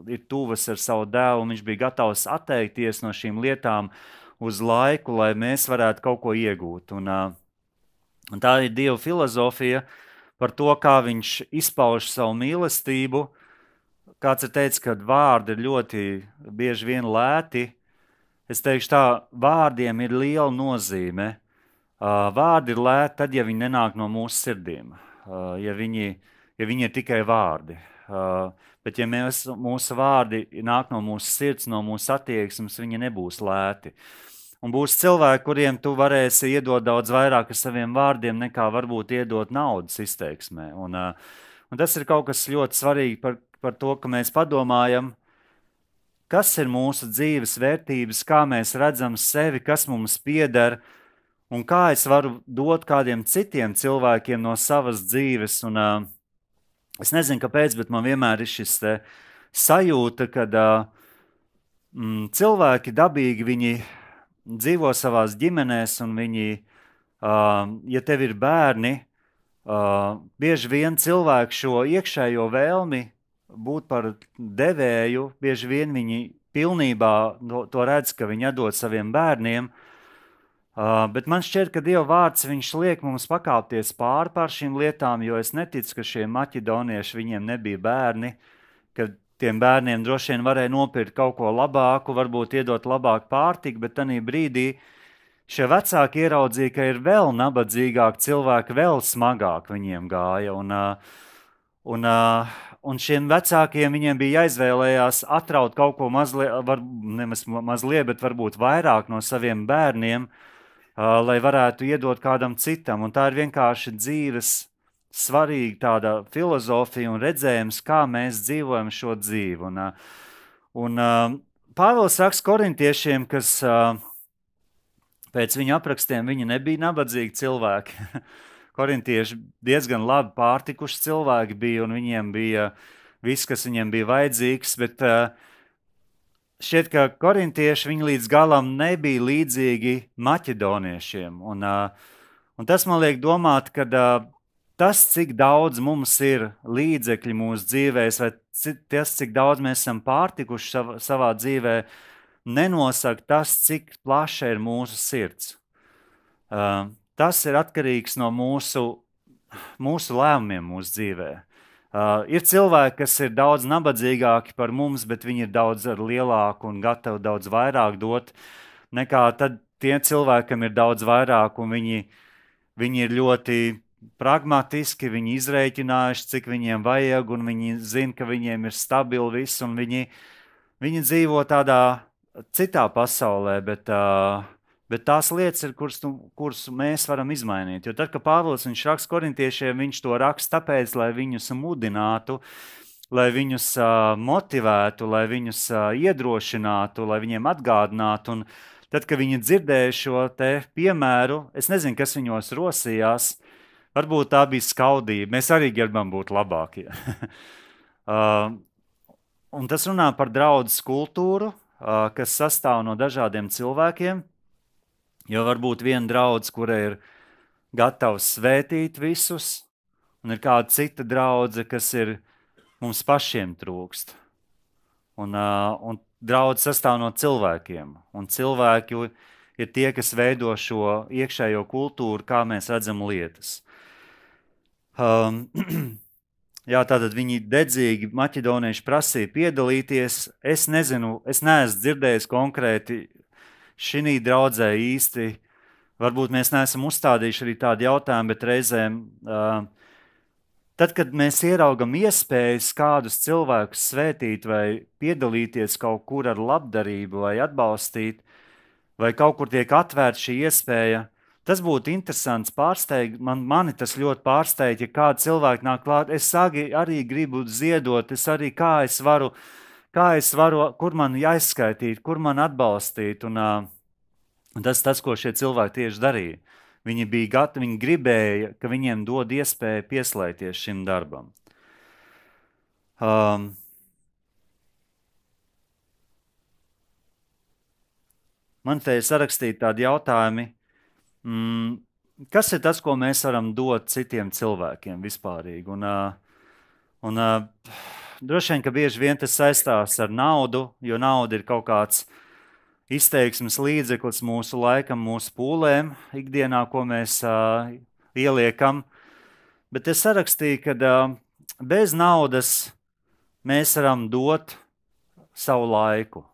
ir tuvas ar savu dēlu, un viņš bija gatavs atteikties no šīm lietām uz laiku, lai mēs varētu kaut ko iegūt. Un tā ir Dieva filozofija par to, kā viņš izpauž savu mīlestību. Kāds ir teicis, ka vārdi ir ļoti bieži vien lēti. Es teikšu tā, vārdiem ir liela nozīme. Vārdi ir lēti tad, ja viņi nenāk no mūsu sirdīm, ja viņi ir tikai vārdi. Bet ja mūsu vārdi nāk no mūsu sirds, no mūsu attieksmes, viņi nebūs lēti. Un būs cilvēki, kuriem tu varēsi iedot daudz vairāk ar saviem vārdiem, nekā varbūt iedot naudas izteiksmē. Un tas ir kaut kas ļoti svarīgi par to, ka mēs padomājam, kas ir mūsu dzīves vērtības, kā mēs redzam sevi, kas mums pieder, un kā es varu dot kādiem citiem cilvēkiem no savas dzīves. Un es nezinu, kāpēc, bet man vienmēr ir šis sajūta, kad cilvēki dabīgi viņi dzīvo savās ģimenēs, un viņi, ja tev ir bērni, bieži vien cilvēki šo iekšējo vēlmi būt par devēju, bieži vien viņi pilnībā to redz, ka viņi atdod saviem bērniem, bet man šķiet, ka Dieva vārds viņš liek mums pakāpties pār šīm lietām, jo es neticu, ka šie maķedonieši viņiem nebija bērni, kad tiem bērniem droši vien varēja nopirkt kaut ko labāku, varbūt iedot labāku pārtiku, bet tajā brīdī šie vecāki ieraudzīja, ka ir vēl nabadzīgāki cilvēki, vēl smagāk viņiem gāja. Un šiem vecākiem viņiem bija jāizvēlējās atraut kaut ko mazliet, bet varbūt vairāk no saviem bērniem, lai varētu iedot kādam citam. Un tā ir vienkārši dzīves svarīga tāda filozofija un redzējums, kā mēs dzīvojam šo dzīvi. Un Pāvils raksta korintiešiem, kas pēc viņa aprakstiem viņi nebija nabadzīgi cilvēki. Korintieši diezgan labi pārtikuši cilvēki bija, un viņiem bija viss, kas viņiem bija vajadzīgs, bet šķiet, ka korintieši viņi līdz galam nebija līdzīgi maķedoniešiem. Un tas man liek domāt, ka tas, cik daudz mums ir līdzekļi mūsu dzīvēs, vai tas, cik daudz mēs esam pārtikuši savā dzīvē, nenosaka tas, cik plaša ir mūsu sirds. Tas ir atkarīgs no mūsu lēmumiem mūsu dzīvē. Ir cilvēki, kas ir daudz nabadzīgāki par mums, bet viņi ir daudz lielāku un gatavi daudz vairāk dot, nekā tad tie cilvēki, kam ir daudz vairāk, un viņi ir ļoti pragmatiski, viņi izrēķinājuši, cik viņiem vajag, un viņi zina, ka viņiem ir stabili viss, un viņi dzīvo tādā citā pasaulē, bet tās lietas ir, kuras mēs varam izmainīt. Jo tad, kad Pāvils viņš raksta korintiešiem, viņš to raksta tāpēc, lai viņus mudinātu, lai viņus motivētu, lai viņus iedrošinātu, lai viņiem atgādinātu. Un tad, kad viņi dzirdēja šo te piemēru, es nezinu, kas viņos rosījās, varbūt tā bija skaudība. Mēs arī gribam būt labākie. Un tas runā par draudzes kultūru. kas sastāv no dažādiem cilvēkiem, jo varbūt viena draudze, kura ir gatavs svētīt visus, un ir kāda cita draudze, kas ir mums pašiem trūkst. Un draudze sastāv no cilvēkiem, un cilvēki ir tie, kas veido šo iekšējo kultūru, kā mēs redzam lietas. Jā, tātad viņi dedzīgi maķedonieši prasīja piedalīties. Es nezinu, es neesmu dzirdējis konkrēti šī draudzē īsti. Varbūt mēs neesam uzstādījuši arī tādu jautājumu, bet reizēm, tad, kad mēs ieraugam iespējas kādus cilvēkus svētīt vai piedalīties kaut kur ar labdarību vai atbalstīt, vai kaut kur tiek atvērta šī iespēja, tas būtu interesants pārsteigt. Mani tas ļoti pārsteigt, ja kādi cilvēki nāk klāt. Es arī gribu ziedot, kā es varu, kur man jāizskaitīt, kur man atbalstīt. Un tas, ko šie cilvēki tieši darīja. Viņi bija gatavi, viņi gribēja, ka viņiem dod iespēju pieslēgties šim darbam. Man te ir sarakstīti tādi jautājumi. Kas ir tas, ko mēs varam dot citiem cilvēkiem vispārīgi? Un droši vien, ka bieži vien tas saistās ar naudu, jo nauda ir kaut kāds izteiksmes līdzeklis mūsu laikam, mūsu pūlēm, ikdienā, ko mēs ieliekam. Bet es sarakstīju, ka bez naudas mēs varam dot savu laiku.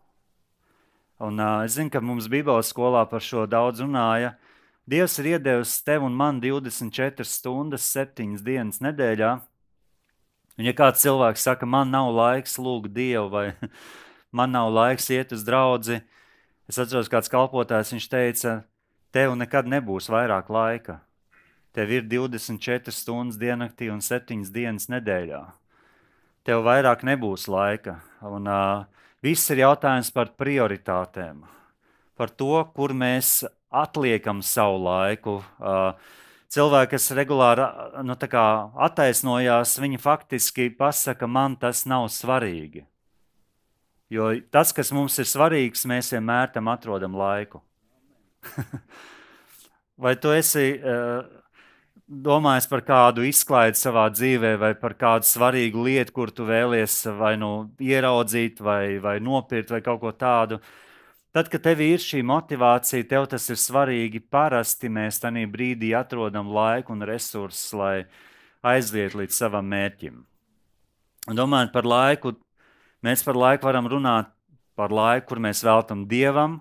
Un es zinu, ka mums Bībeles skolā par šo daudz runāja. Dievs ir iedevis tev un man 24 stundas, 7 dienas nedēļā. Un ja kāds cilvēks saka, man nav laiks lūgt Dievu, vai man nav laiks iet uz draudzi, es atceros, kāds kalpotājs, viņš teica, tev nekad nebūs vairāk laika. Tev ir 24 stundas diennaktī un 7 dienas nedēļā. Tev vairāk nebūs laika. Un viss ir jautājums par prioritātēm. Par to, kur mēs atliekam savu laiku. Cilvēki, kas regulāri attaisnojās, viņi faktiski pasaka, man tas nav svarīgi. Jo tas, kas mums ir svarīgs, mēs vienmēr tam atrodam laiku. Vai tu esi domājis par kādu izklaidi savā dzīvē vai par kādu svarīgu lietu, kur tu vēlies vai ieraudzīt vai nopirkt vai kaut ko tādu? Tad, kad tev ir šī motivācija, tev tas ir svarīgi, parasti mēs tajā brīdī atrodam laiku un resursus, lai aizvietu līdz savam mērķim. Un domājot par laiku, mēs par laiku varam runāt par laiku, kur mēs veltam Dievam,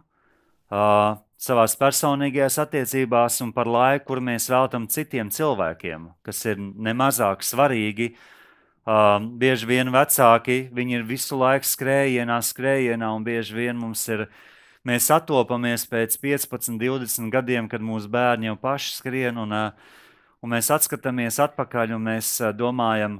savās personīgajās attiecībās, un par laiku, kur mēs veltam citiem cilvēkiem, kas ir nemazāk svarīgi. Bieži vien vecāki, viņi ir visu laiku skrējienā, un bieži vien mēs attopamies pēc 15, 20 gadiem, kad mūsu bērni jau paši skrien, un mēs atskatāmies atpakaļ, un mēs domājam,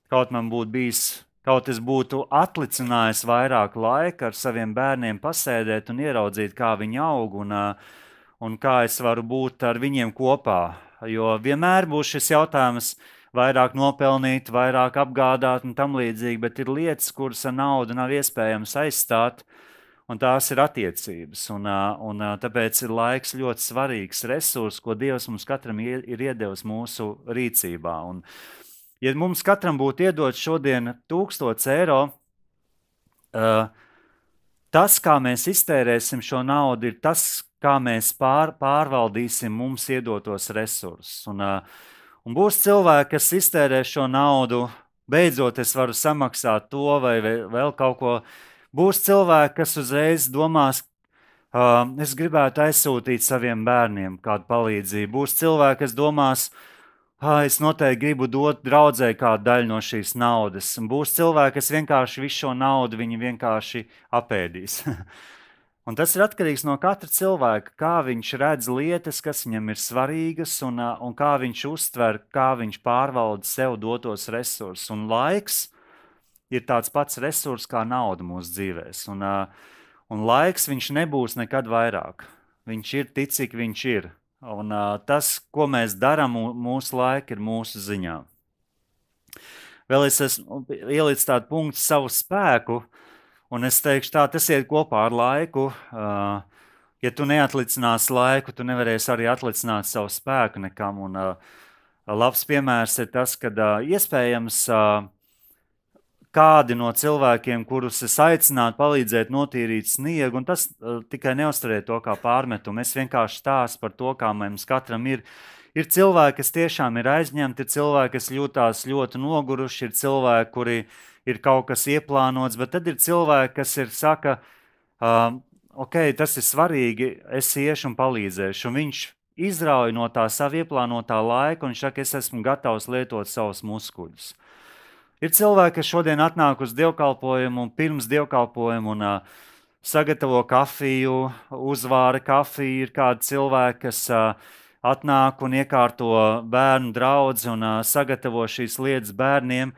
kaut es būtu atlicinājis vairāk laika ar saviem bērniem pasēdēt un ieraudzīt, kā viņi aug, un kā es varu būt ar viņiem kopā. Jo vienmēr būs šis jautājums vairāk nopelnīt, vairāk apgādāt un tam līdzīgi, bet ir lietas, kuras ar naudu nav iespējams aizstāt, un tās ir attiecības. Un tāpēc ir laiks ļoti svarīgs resurs, ko Dievs mums katram ir iedevis mūsu rīcībā. Un, ja mums katram būtu iedot šodien 1000 eiro, tas, kā mēs iztērēsim šo naudu, ir tas, kā mēs pārvaldīsim mums iedotos resursus. Un būs cilvēki, kas iztērēs šo naudu, beidzot es varu samaksāt to vai vēl kaut ko. Būs cilvēki, kas uzreiz domās, es gribētu aizsūtīt saviem bērniem kādu palīdzību. Būs cilvēki, kas domās, es noteikti gribu dot draudzē kādu daļu no šīs naudas. Un būs cilvēki, kas vienkārši visu šo naudu viņi vienkārši apēdīs. Un tas ir atkarīgs no katra cilvēka, kā viņš redz lietas, kas viņam ir svarīgas, un kā viņš uztver, kā viņš pārvalda sev dotos resursus. Un laiks ir tāds pats resurs kā nauda mūsu dzīvēs. Un laiks viņš nebūs nekad vairāk. Viņš ir tik, cik viņš ir. Un tas, ko mēs darām mūsu laika, ir mūsu ziņā. Vēl es esmu ielicis tādu punktu savu spēku, Un es teikšu tā, tas iet kopā ar laiku. Ja tu neatlicinās laiku, tu nevarēsi arī atlicināt savu spēku nekam. Un labs piemērs ir tas, ka iespējams kādi no cilvēkiem, kurus es aicinātu palīdzēt notīrīt sniegu, un tas tikai neuzturēt to kā pārmetumu. Es vienkārši stāstu par to, kā mums katram ir. Ir cilvēki, kas tiešām ir aizņemti, ir cilvēki, kas jūtās ļoti noguruši, ir cilvēki, kuri ir kaut kas ieplānots, bet tad ir cilvēki, kas saka, ok, tas ir svarīgi, es iešu un palīdzēšu. Un viņš izrauj no tā savu ieplānotā laika, un viņš saka, es esmu gatavs lietot savus muskuļus. Ir cilvēki, kas šodien atnāk uz dievkalpojumu un pirms dievkalpojumu un sagatavo kafiju, uzvāra kafiju. Ir kādi cilvēki, kas atnāk un iekārto bērnu draudzi un sagatavo šīs lietas bērniem.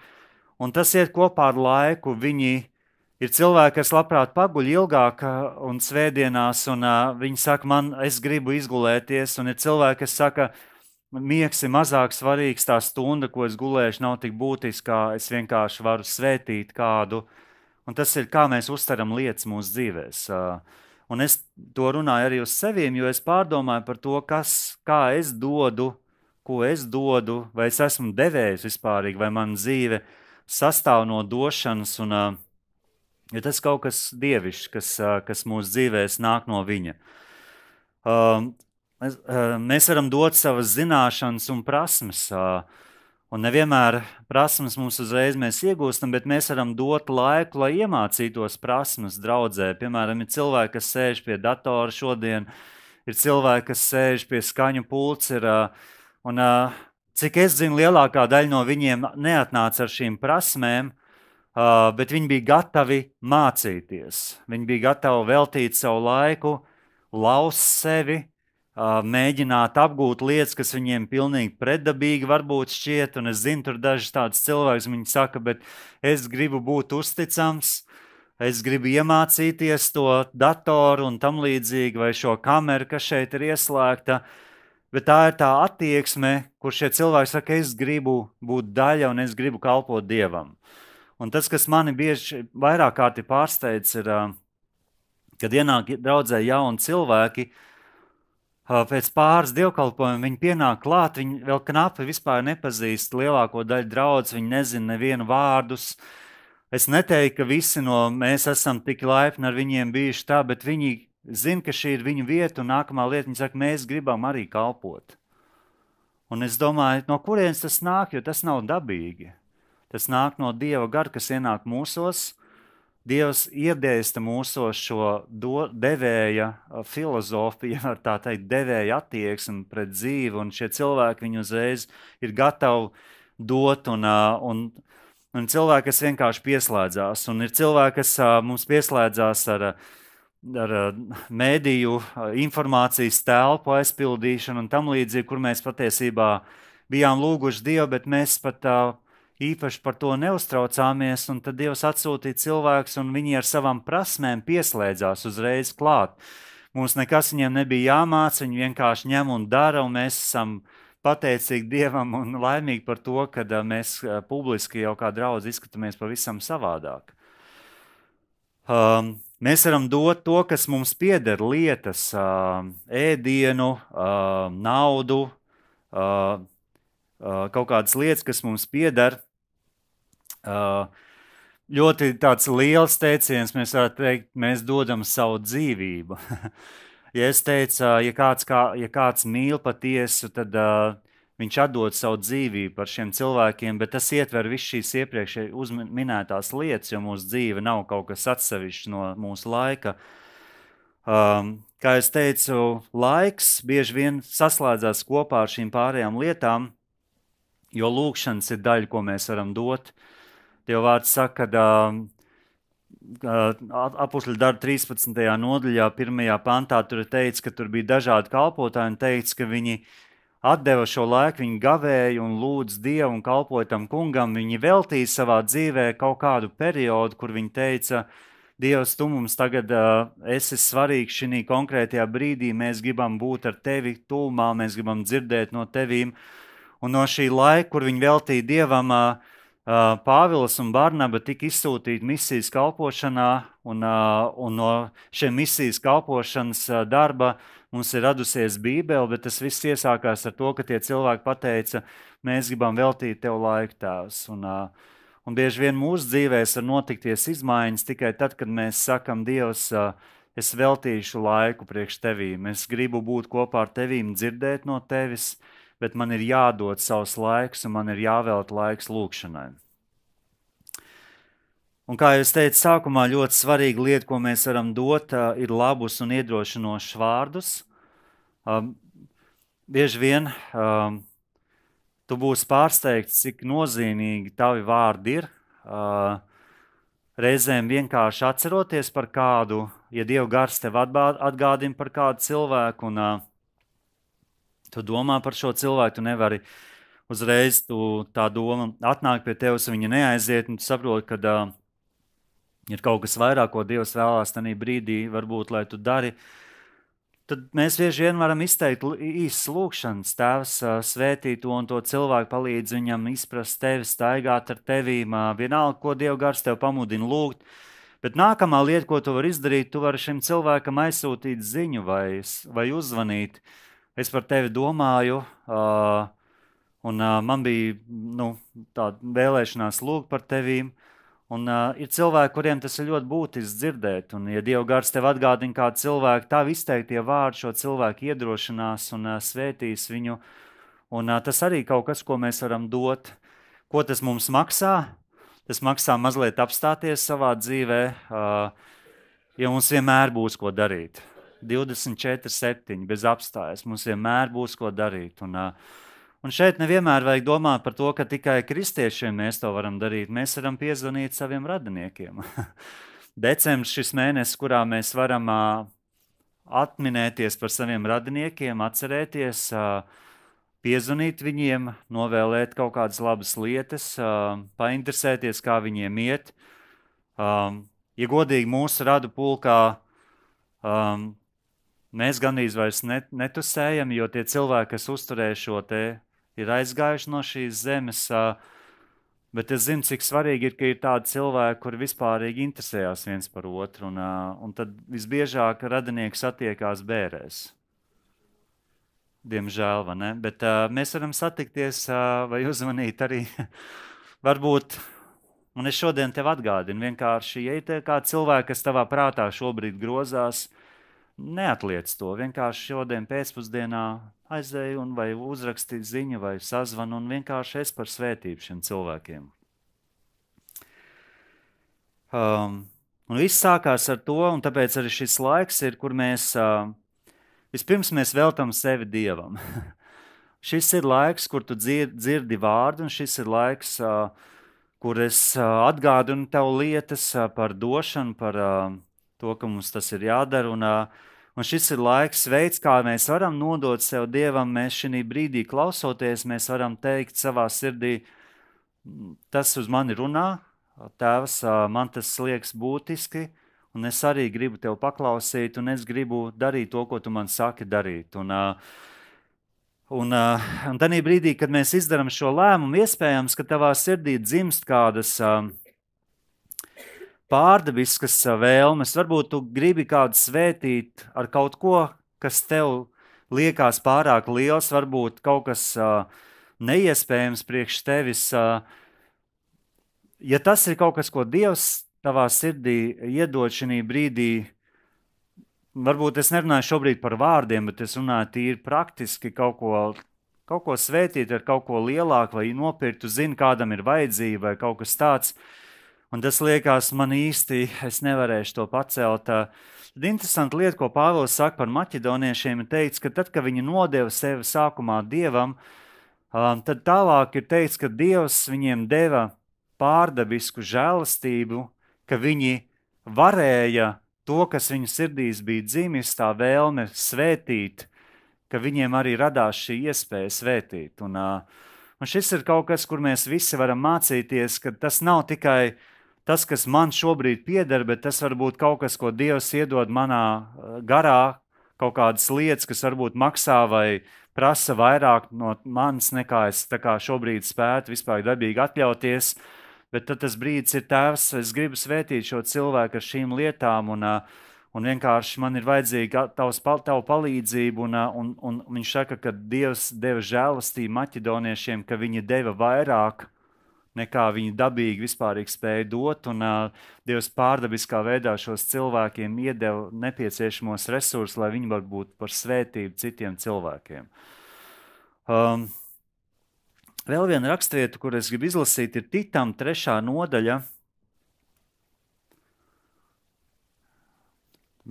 Un tas iet kopā ar laiku. Viņi ir cilvēki, kas labprāt paguļ ilgāk un svētdienās, un viņi saka, es gribu izgulēties. Un ir cilvēki, kas saka, miegs ir mazāk svarīgs, tā stunda, ko es gulēšu, nav tik būtiska, es vienkārši varu svētīt kādu. Un tas ir, kā mēs uztveram lietas mūsu dzīvēs. Un es to runāju arī uz seviem, jo es pārdomāju par to, kā es dodu, ko es dodu, vai es esmu devējs vispārīgi, vai man dzīve sastāv no došanas, un ja tas kaut kas dievišķs, kas mūsu dzīvēs nāk no viņa. Mēs varam dot savas zināšanas un prasmes, un nevienmēr prasmes mums uzreiz mēs iegūstam, bet mēs varam dot laiku, lai iemācītos prasmes draudzē. Piemēram, ir cilvēki, kas sēž pie datora šodien, ir cilvēki, kas sēž pie skaņu pults, un cik es zinu, lielākā daļa no viņiem neatnāca ar šīm prasmēm, bet viņi bija gatavi mācīties. Viņi bija gatavi veltīt savu laiku, laust sevi, mēģināt apgūt lietas, kas viņiem pilnīgi pretdabīgi varbūt šķiet, un es zinu, tur dažas tādas cilvēks, viņi saka, bet es gribu būt uzticams, es gribu iemācīties to datoru un tam līdzīgi, vai šo kameru, kas šeit ir ieslēgta, bet tā ir tā attieksme, kur šie cilvēki saka, es gribu būt daļa un es gribu kalpot Dievam. Un tas, kas mani bieži vairāk kārti pārsteidz, ir, kad ienāk draudzē jauni cilvēki, pēc pāris dievkalpojumiem viņi pienāk klāt, viņi vēl knapi vispār nepazīst lielāko daļu draudz, viņi nezina nevienu vārdus. Es neteiktu, ka visi mēs esam tik laipni ar viņiem bijuši tā, bet viņi zina, ka šī ir viņu vieta, un nākamā lieta, viņi saka, mēs gribam arī kalpot. Un es domāju, no kurienes tas nāk, jo tas nav dabīgi. Tas nāk no Dieva gara, kas ienāk mūsos. Dievs iedēsta mūsos šo devēja filozofiju, ja var tā teikt, devēja attieksmi pret dzīvi, un šie cilvēki viņu uzreiz ir gatavi dot, un cilvēki, kas vienkārši pieslēdzās, un ir cilvēki, kas mums pieslēdzās ar mēdīju informācijas telpu aizpildīšanu un tam līdzīgi, kur mēs patiesībā bijām lūguši Dievu, bet mēs pat īpaši par to neuztraucāmies, un tad Dievs atsūtīja cilvēkus, un viņi ar savām prasmēm pieslēdzās uzreiz klāt. Mums nekas viņiem nebija jāmāca, viņi vienkārši ņem un dara, un mēs esam pateicīgi Dievam un laimīgi par to, ka mēs publiski jau kā draudz izskatāmies pavisam savādāk. Mēs varam dot to, kas mums pieder, lietas, ēdienu, naudu, kaut kādas lietas, kas mums pieder. Ļoti tāds liels teiciens, mēs varētu teikt, mēs dodam savu dzīvību. Ja es teicu, ja kāds mīl patiesu, tad viņš atdod savu dzīvību par šiem cilvēkiem, bet tas ietver visu šīs iepriekš minētās lietas, jo mūsu dzīve nav kaut kas atsevišķs no mūsu laika. Kā es teicu, laiks bieži vien saslēdzās kopā ar šīm pārējām lietām, jo lūkšanas ir daļa, ko mēs varam dot. Dieva vārds saka, Apustuļu darbu 13. nodaļā, 1. pantā, tur ir teicis, ka tur bija dažādi kalpotāji un teicis, ka viņi atdeva šo laiku, viņi gavēja un lūdz Dievu un kalpoja tam kungam. Viņi veltīja savā dzīvē kaut kādu periodu, kur viņi teica, Dievs, tu mums tagad esi svarīgs šī konkrētajā brīdī, mēs gribam būt ar tevi tuvumā, mēs gribam dzirdēt no tevīm. Un no šī laika, kur viņi veltīja Dievam, Pāvils un Barnaba tika izsūtīti misijas kalpošanā, un no šiem misijas kalpošanas darba mums ir radusies Bībele, bet tas viss iesākās ar to, ka tie cilvēki pateica, mēs gribam veltīt tev laiku, Tēvs. Un bieži vien mūsu dzīvēs var notikties izmaiņas tikai tad, kad mēs sakam, Dievs, es veltīšu laiku priekš tevīm, es gribu būt kopā ar tevīm, dzirdēt no tevis, bet man ir jādod savs laiks un man ir jāvelta laiks lūkšanai. Un kā jau es teicu sākumā, ļoti svarīga lieta, ko mēs varam dot, ir labus un iedrošinošus vārdus. Bieži vien tu būsi pārsteigts, cik nozīmīgi tavi vārdi ir. Reizēm vienkārši atceroties par kādu, ja Dieva gars tev atgādina par kādu cilvēku, un tu domā par šo cilvēku, tu nevari uzreiz tā doma atnāk pie tevis, viņa neaiziet, un tu saproti, ka ir kaut kas vairāk, ko Dievs vēlās tajā brīdī, varbūt, lai tu dari. Tad mēs bieži vien varam izteikt īsas lūkšanas. Tēvs, svētī to un to cilvēku, palīdz viņam izprast tevi, staigāt ar tevīm, vienalga, ko Dieva gars tev pamudina lūgt. Bet nākamā lieta, ko tu vari izdarīt, tu vari šim cilvēkam aizsūtīt ziņu vai uzzvanīt. Es par tevi domāju, un man bija tāda vēlēšanās lūgt par tevīm. Un ir cilvēki, kuriem tas ir ļoti būtisks dzirdēt. Un, ja Dieva gars tev atgādina kādu cilvēku, tavi izteiktie vārdi šo cilvēku iedrošinās un svētīs viņu. Un tas arī kaut kas, ko mēs varam dot. Ko tas mums maksā? Tas maksā mazliet apstāties savā dzīvē, jo mums vienmēr būs ko darīt. 24/7 bez apstājas. Mums vienmēr būs ko darīt. Un šeit nevienmēr vajag domāt par to, ka tikai kristiešiem mēs to varam darīt. Mēs varam piezvanīt saviem radiniekiem. Decembris šis mēnesis, kurā mēs varam atminēties par saviem radiniekiem, atcerēties, piezvanīt viņiem, novēlēt kaut kādas labas lietas, painteresēties, kā viņiem iet. Ja godīgi mūsu radu pulkā, mēs gandrīz vairs netusējam, jo tie cilvēki, kas uzturēja šo te, ir aizgājuši no šīs zemes, bet es zinu, cik svarīgi ir, ka ir tādi cilvēki, kuri vispārīgi interesējās viens par otru, un tad visbiežāk radinieki satiekās bērēs. Diemžēl, vai ne? Bet mēs varam satikties vai uzvanīt arī, varbūt, un es šodien tev atgādinu, vienkārši, ja ir kā cilvēki, kas tavā prātā šobrīd grozās, neatliec to. Vienkārši šodien pēcpusdienā aizēju un vai uzrakstīt ziņu vai sazvanu un vienkārši es par svētību šiem cilvēkiem. Un viss sākās ar to, un tāpēc arī šis laiks ir, kur mēs, vispirms mēs veltam sevi Dievam. Šis ir laiks, kur tu dzirdi vārdu, un šis ir laiks, kur es atgādinu tev lietas par došanu, par to, ka mums tas ir jādara, un šis ir laiks, veids, kā mēs varam nodot sev Dievam, mēs šī brīdī klausoties, mēs varam teikt savā sirdī, tas uz mani runā, Tēvs, man tas liekas būtiski, un es arī gribu tev paklausīt, un es gribu darīt to, ko tu man saki darīt. Un tajā brīdī, kad mēs izdaram šo lēmumu, iespējams, ka tavā sirdī dzimst kādas pārdabiskas vēlmes, varbūt tu gribi kādu svētīt ar kaut ko, kas tev liekas pārāk liels, varbūt kaut kas neiespējams priekš tevis. Ja tas ir kaut kas, ko Dievs tavā sirdī iedod šī brīdī, varbūt es nerunāju šobrīd par vārdiem, bet es runāju tīri praktiski kaut ko svētīt ar kaut ko lielāku vai nopirkt, tu zini, kādam ir vajadzība vai kaut kas tāds. Un tas liekas man īsti, es nevarēšu to pacelt. Tad interesanta lieta, ko Pāvils saka par maķedoniešiem, ir teikts, ka tad, kad viņi nodeva sevi sākumā Dievam, tad tālāk ir teikts, ka Dievs viņiem deva pārdabisku žēlastību, ka viņi varēja to, kas viņu sirdīs bija dzimis, tā vēlme svētīt, ka viņiem arī radās šī iespēja svētīt. Un šis ir kaut kas, kur mēs visi varam mācīties, ka tas nav tikai tas, kas man šobrīd pieder, bet tas var būt kaut kas, ko Dievs iedod manā garā, kaut kādas lietas, kas varbūt maksā vai prasa vairāk no manis, nekā es tā kā šobrīd spētu vispār dabīgi atļauties. Bet tad tas brīdis ir Tēvs, es gribu svētīt šo cilvēku ar šīm lietām, un vienkārši man ir vajadzīga tavu palīdzību. Un viņš saka, ka Dievs deva žēlastību maķedoniešiem, ka viņi deva vairāk, nekā viņi dabīgi vispārīgi spēja dot, un Dievs pārdabiskā veidā šos cilvēkiem iedeva nepieciešamos resursus, lai viņi var būt par svētību citiem cilvēkiem. Vēl viena rakstvieta, kur es gribu izlasīt, ir Titam 3. nodaļa.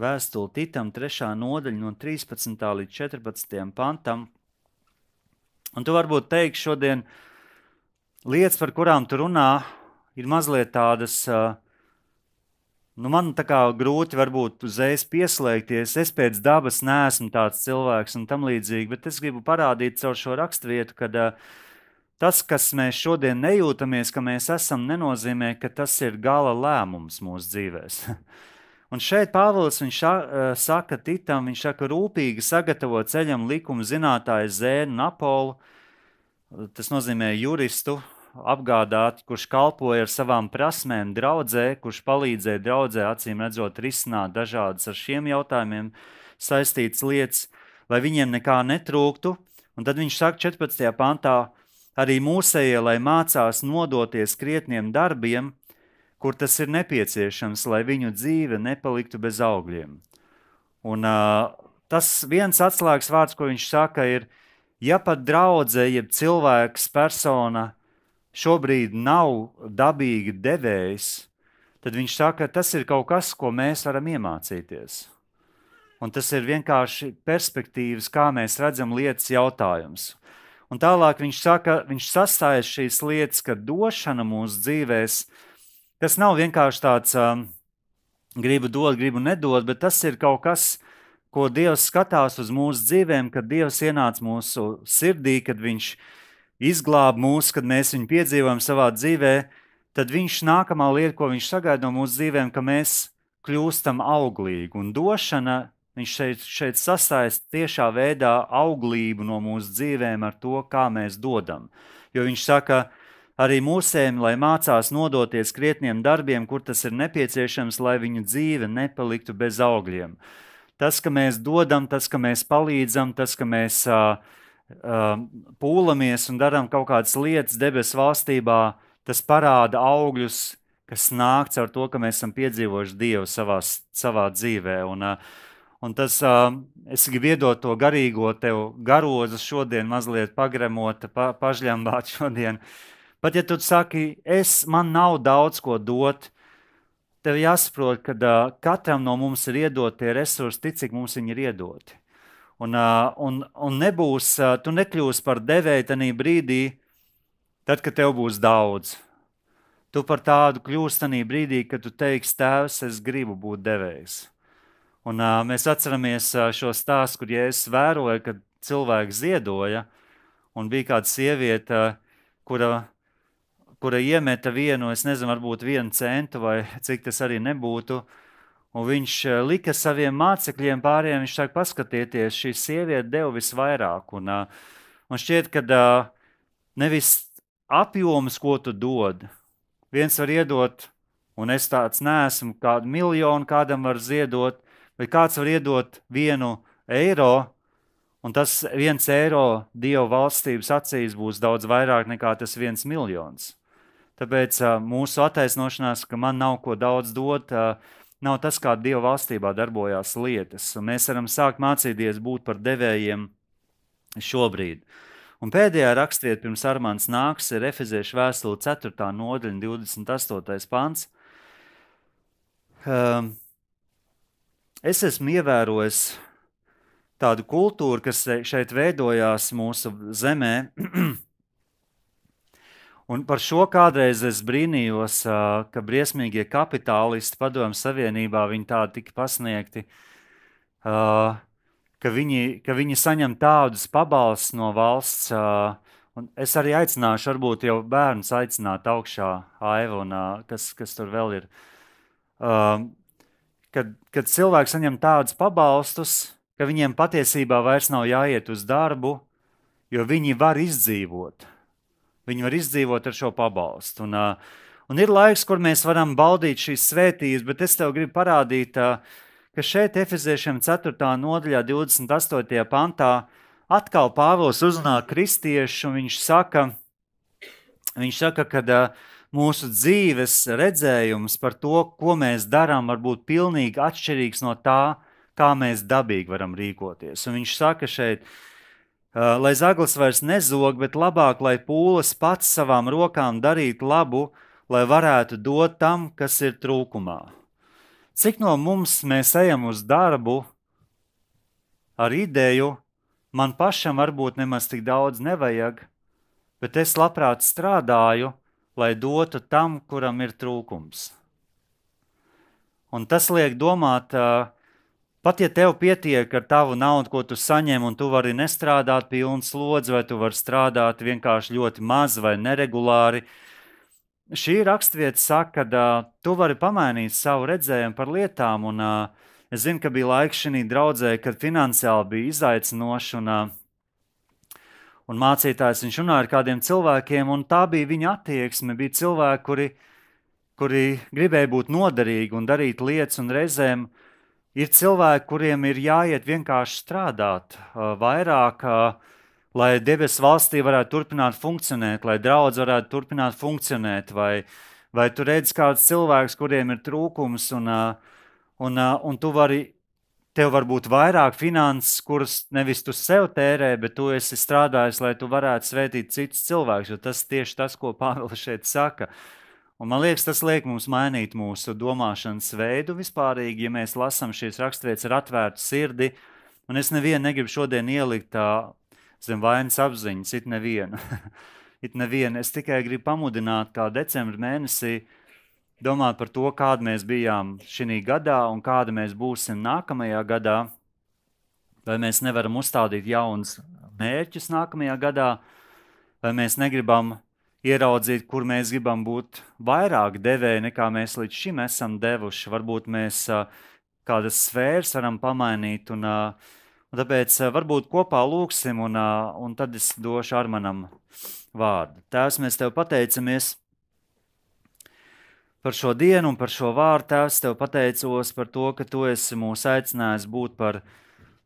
Vēstule Titam 3. nodaļa no 13. līdz 14. pantam. Un tu varbūt teiksi šodien, lietas, par kurām tu runā, ir mazliet tādas, man tā kā grūti varbūt uzreiz pieslēgties. Es pēc dabas neesmu tāds cilvēks un tam līdzīgi, bet es gribu parādīt caur šo rakstvietu, ka tas, kas mēs šodien nejūtamies, ka mēs esam, nenozīmē, ka tas ir gala lēmums mūsu dzīvēs. Un šeit Pāvils viņš saka Titam, viņš saka, rūpīgi sagatavo ceļam likumu zinātāju Zēnu un Apolu. Tas nozīmē juristu apgādāt, kurš kalpoja ar savām prasmēm draudzē, kurš palīdzēja draudzē, acīm redzot, risināt dažādas ar šiem jautājumiem saistītas lietas, lai viņiem nekā netrūktu. Un tad viņš saka 14. pantā, arī mūsējie, lai mācās nodoties krietniem darbiem, kur tas ir nepieciešams, lai viņu dzīve nepaliktu bez augļiem. Un tas viens atslēgas vārds, ko viņš saka, ir, ja pat draudze, jeb cilvēks, persona šobrīd nav dabīgi devējs, tad viņš saka, ka tas ir kaut kas, ko mēs varam iemācīties. Un tas ir vienkārši perspektīvas, kā mēs redzam lietas jautājums. Un tālāk viņš saka, viņš sastājas šīs lietas, ka došana mūsu dzīvēs, tas nav vienkārši tāds gribu dot, gribu nedot, bet tas ir kaut kas, ko Dievs skatās uz mūsu dzīvēm, kad Dievs ienāca mūsu sirdī, kad viņš izglāb mūs, kad mēs viņu piedzīvojam savā dzīvē, tad viņš nākamā lieta, ko viņš sagaida no mūsu dzīvēm, ka mēs kļūstam auglīgi. Un došana, viņš šeit sastājas tiešā veidā auglību no mūsu dzīvēm ar to, kā mēs dodam. Jo viņš saka, arī mūsējiem, lai mācās nodoties krietniem darbiem, kur tas ir nepieciešams, lai viņu dzīve nepaliktu bez augļiem. Tas, ka mēs dodam, tas, ka mēs palīdzam, tas, ka mēs pūlamies un darām kaut kādas lietas debesu valstībā, tas parāda augļus, kas nāk caur to, ka mēs esam piedzīvojuši Dievu savā dzīvē. Un tas, es gribu iedot to garīgo tev garozu šodien, mazliet pagremot, pažļambāt šodien. Pat ja tu saki, man nav daudz ko dot, tev jāsaprot, ka katram no mums ir iedot tie resursi, tik cik mums viņi ir iedoti. Un nebūs, tu nekļūsi par devēju tanī brīdī, tad, kad tev būs daudz. Tu par tādu kļūsi tanī brīdī, kad tu teiksi, Tēvs, es gribu būt devējs. Un mēs atceramies šo stāstu, kur Jēzus vēroja, kad cilvēks ziedoja, un bija kāda sieviete, kura iemeta vienu, es nezinu, varbūt 1 centu vai cik tas arī nebūtu, un viņš lika saviem mācekļiem pārējiem, viņš saka, paskatieties, šī sieviete deva visvairāk, un šķiet, ka nevis apjoms, ko tu dod, viens var iedot, un es tāds neesmu, kādu 1 miljonu kādam var ziedot, vai kāds var iedot 1 eiro, un tas 1 eiro Dieva valstības acīs būs daudz vairāk nekā tas 1 miljons. Tāpēc mūsu attaisnošanās, ka man nav ko daudz dot, nav tas, kā Dieva valstībā darbojās lietas. Un mēs varam sākt mācīties būt par devējiem šobrīd. Un pēdējā rakstvieta pirms Armāns nāks ir Efeziešu vēstule 4. nodaļa 28. pants. Es esmu ievērojis tādu kultūru, kas šeit veidojās mūsu zemē. Un par šo kādreiz es brīnījos, ka briesmīgie kapitālisti Padomju Savienībā viņi tādi tika pasniegti, ka viņi saņem tādus pabalstus no valsts. Un es arī aicināšu, varbūt jau bērnus aicināt augšā, Aiva, un kas tur vēl ir. Kad cilvēki saņem tādus pabalstus, ka viņiem patiesībā vairs nav jāiet uz darbu, jo viņi var izdzīvot. Viņi var izdzīvot ar šo pabalstu. Un ir laiks, kur mēs varam baudīt šīs svētības, bet es tev gribu parādīt, ka šeit Efeziešiem 4. nodaļā 28. pantā atkal Pāvils uzrunā kristiešus, un viņš saka, ka mūsu dzīves redzējums par to, ko mēs darām, var būt pilnīgi atšķirīgs no tā, kā mēs dabīgi varam rīkoties. Un viņš saka šeit, lai zaglis vairs nezog, bet labāk, lai pūles pats savām rokām darītu labu, lai varētu dot tam, kas ir trūkumā. Cik no mums mēs ejam uz darbu ar ideju, man pašam varbūt nemaz tik daudz nevajag, bet es labprāt strādāju, lai dotu tam, kuram ir trūkums. Un tas liek domāt, pat ja tev pietiek ar tavu naudu, ko tu saņem, un tu vari nestrādāt pilnu slodzi, vai tu vari strādāt vienkārši ļoti maz vai neregulāri, šī rakstvieta saka, ka tu vari pamainīt savu redzējumu par lietām, un es zinu, ka bija laiks šī draudzē, kad finansiāli bija izaicinoši, un mācītājs viņš runāja ar kādiem cilvēkiem, un tā bija viņa attieksme, bija cilvēki, kuri gribēja būt noderīgi un darīt lietas, un reizēm ir cilvēki, kuriem ir jāiet vienkārši strādāt vairāk, lai debesu valstī varētu turpināt funkcionēt, lai draudz varētu turpināt funkcionēt, vai tu redzi kāds cilvēks, kuriem ir trūkums, un tev var būt vairāk finanses, kuras nevis tu sev tērē, bet tu esi strādājis, lai tu varētu svētīt citus cilvēkus, jo tas tieši tas, ko Pāvils šeit saka. Un man liekas, tas liek mums mainīt mūsu domāšanas veidu vispārīgi, ja mēs lasām šīs raksturvietas ar atvērtu sirdi, un es nevienu negribu šodien ielikt zem vainas apziņas, it nevienu. Es tikai gribu pamudināt, kā decembra mēnesī, domāt par to, kāda mēs bijām šī gadā un kāda mēs būsim nākamajā gadā, vai mēs nevaram uzstādīt jaunas mērķus nākamajā gadā, vai mēs negribam ieraudzīt, kur mēs gribam būt vairāk devēji, nekā mēs līdz šim esam devuši. Varbūt mēs kādas sfēras varam pamainīt, un tāpēc varbūt kopā lūksim, un tad es došu Armanam vārdu. Tēvs, mēs Tev pateicamies par šo dienu un par šo vārdu. Tēvs, Tev pateicos par to, ka Tu esi mūs aicinājis būt par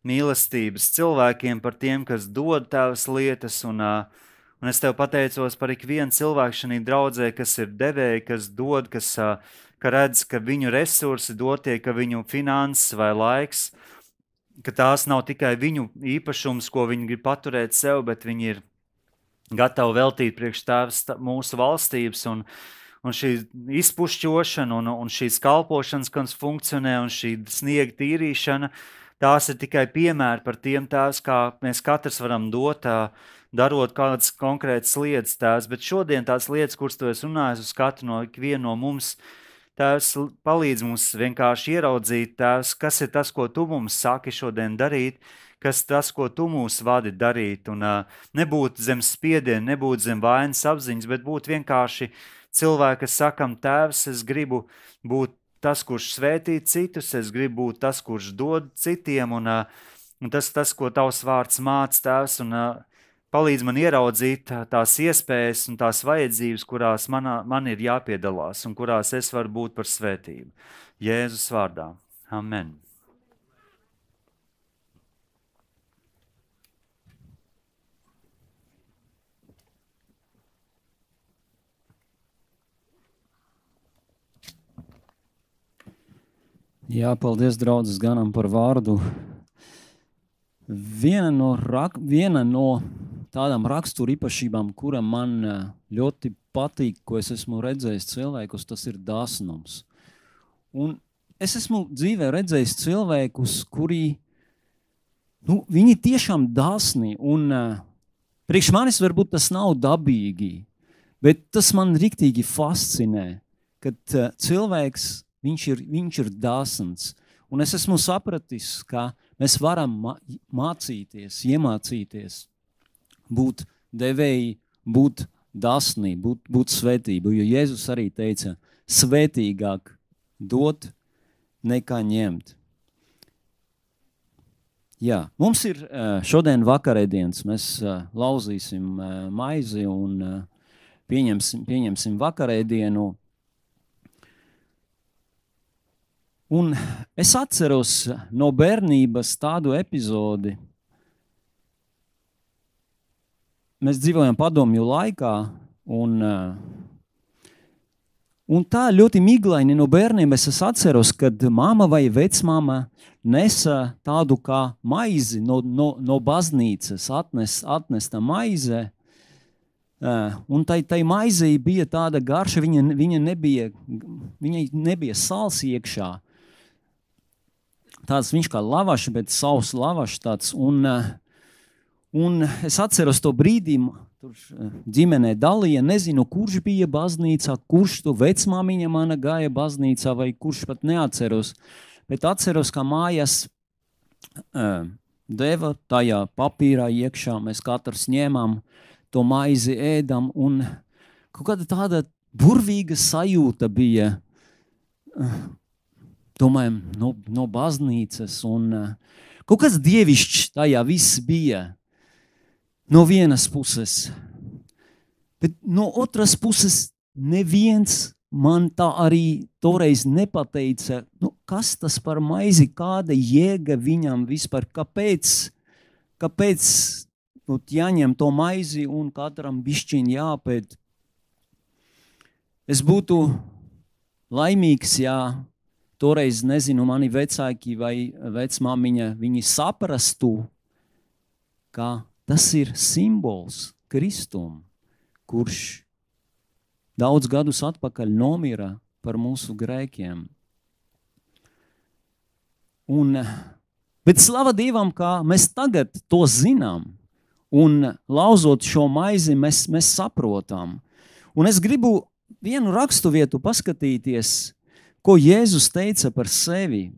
mīlestības cilvēkiem, par tiem, kas dod Tēvs lietas, un es Tev pateicos par ikvienu cilvēku šajā draudzē, kas ir devēji, kas dod, ka redz, ka viņu resursi dotie, ka viņu finanses vai laiks, ka tās nav tikai viņu īpašums, ko viņi grib paturēt sev, bet viņi ir gatavi veltīt priekš Tēvs mūsu valstības, un šī izpušķošana un šīs kalpošanas, kas funkcionē, un šī sniega tīrīšana, tās ir tikai piemēri par tiem, Tēvs, kā mēs katrs varam dot, darot kādas konkrētas lietas, Tēvs, bet šodien tās lietas, kuras Tu esi runājis uz katru no ikvienu no mums, Tēvs, palīdz mums vienkārši ieraudzīt, Tēvs, kas ir tas, ko Tu mums saki šodien darīt, kas tas, ko Tu mūs vadi darīt, un nebūt zem spiediena, nebūt zem vainas apziņas, bet būt vienkārši cilvēki, kas sakam, Tēvs, es gribu būt tas, kurš svētī citus, es gribu būt tas, kurš dod citiem, un tas, ko Tavs vārds māc, Tēvs, un palīdz man ieraudzīt tās iespējas un tās vajadzības, kurās man ir jāpiedalās un kurās es varu būt par svētību. Jēzus vārdā. Amen. Jā, paldies, draudzes, ganam par vārdu. Viena no tādām rakstura īpašībām, kura man ļoti patīk, ko es esmu redzējis cilvēkus, tas ir dāsnums. Un es esmu dzīvē redzējis cilvēkus, kuri, viņi tiešām dāsni, un priekš manis varbūt tas nav dabīgi, bet tas man riktīgi fascinē, kad cilvēks, viņš ir dāsns. Un es esmu sapratis, ka mēs varam mācīties, iemācīties, būt devēji, būt dāsnī, būt svētību, jo Jēzus arī teica, svētīgāk dot nekā ņemt. Jā, mums ir šodien vakarēdienas. Mēs lauzīsim maizi un pieņemsim vakarēdienu. Un es atceros no bērnības tādu epizodi. Mēs dzīvojam padomju laikā, un tā ļoti miglaini no bērniem es atceros, kad māma vai vecmāma nesa tādu kā maizi no baznīcas, atnesta maize, un tai maizei bija tāda garša, viņai nebija sāls iekšā. Tāds viņš kā lavašs, bet savs lavašs tāds, un es atceros to brīdī, tur ģimenē dalīja, nezinu, kurš bija baznīcā, kurš to vecmāmiņa mana gāja baznīcā, vai kurš pat neatceros. Bet atceros, ka mājās deva tajā papīrā iekšā, mēs katrs ņēmām to maizi, ēdam, un kaut kāda tāda burvīga sajūta bija, domājam, no baznīcas, un kaut kas dievišķs tajā viss bija no vienas puses. Bet no otras puses neviens man tā arī toreiz nepateica, kas tas par maizi, kāda jēga viņam vispār, kāpēc jāņem to maizi un katram bišķiņ jāpēd. Es būtu laimīgs, ja toreiz, nezinu, mani vecāki vai vecmāmiņa, viņi saprastu, ka tas ir simbols Kristum, kurš daudz gadus atpakaļ nomira par mūsu grēkiem. Bet slava Dievam, kā mēs tagad to zinām, un lauzot šo maizi, mēs saprotam. Un es gribu vienu raksturvietu paskatīties, ko Jēzus teica par sevi.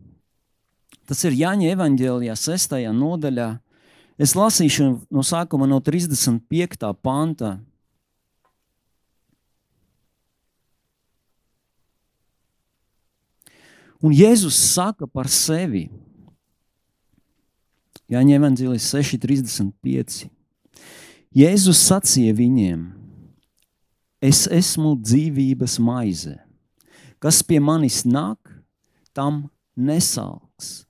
Tas ir Jāņa evaņģēlijā 6. nodaļā. Es lasīšu no sākuma no 35. panta. Un Jēzus saka par sevi. Jāņa evaņģēlijas 6:35. Jēzus sacīja viņiem: Es esmu dzīvības maize. Kas pie manis nāk, tam nesalks.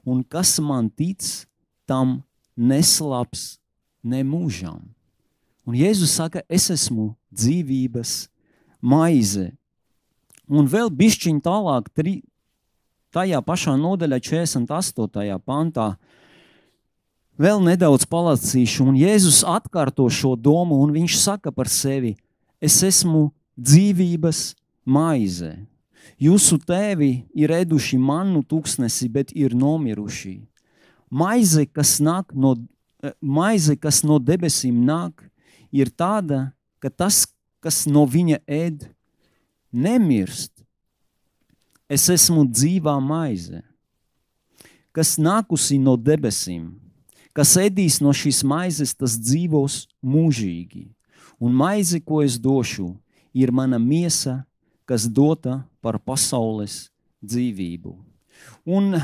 Un kas man tic, tam neslāps nemūžam. Un Jēzus saka, es esmu dzīvības maize. Un vēl bišķiņ tālāk, tajā pašā nodaļā 48. pantā, vēl nedaudz palasīšu, un Jēzus atkārto šo domu, un viņš saka par sevi: es esmu dzīvības maize. Jūsu tēvi ir ēduši mannu tūkstnesi, bet ir nomiruši. Maize, kas no debesīm nāk, ir tāda, ka tas, kas no viņa ēd, nemirst. Es esmu dzīvā maize, kas nākusi no debesīm. Kas ēdīs no šīs maizes, tas dzīvos mūžīgi. Un maize, ko es došu, ir mana miesa, kas dota par pasaules dzīvību. Un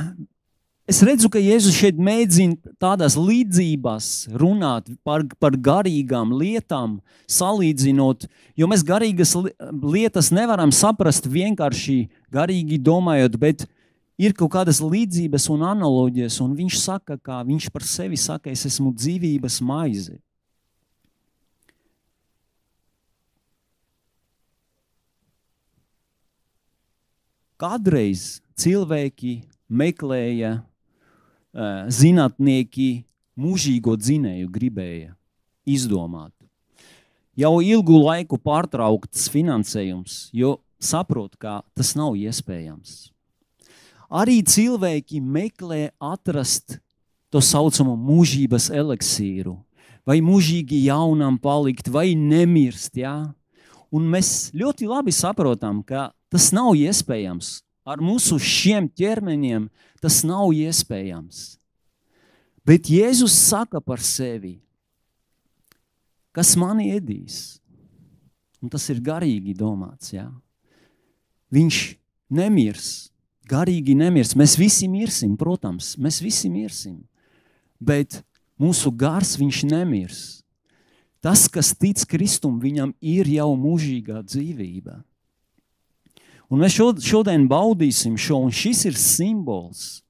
es redzu, ka Jēzus šeit mēģina tādās līdzībās runāt par garīgām lietām, salīdzinot, jo mēs garīgas lietas nevaram saprast vienkārši garīgi domājot, bet ir kaut kādas līdzības un analoģijas, un viņš saka, kā viņš par sevi saka, es esmu dzīvības maize. Kādreiz cilvēki meklēja, zinātnieki mūžīgo dzinēju gribēja izdomāt. Jau ilgu laiku pārtraukts finansējums, jo saprot, ka tas nav iespējams. Arī cilvēki meklē atrast to saucamo mūžības eliksīru, vai mūžīgi jaunam palikt, vai nemirst, jā? Un mēs ļoti labi saprotam, ka tas nav iespējams. Ar mūsu šiem ķermeņiem tas nav iespējams. Bet Jēzus saka par sevi, kas mani ēdīs. Un tas ir garīgi domāts, jā. Viņš nemirs, garīgi nemirs. Mēs visi mirsim, protams, mēs visi mirsim. bet mūsu gars viņš nemirs. Tas, kas tic Kristum, viņam ir jau mūžīgā dzīvība. Un mēs šodien baudīsim šo, un šis ir simbols.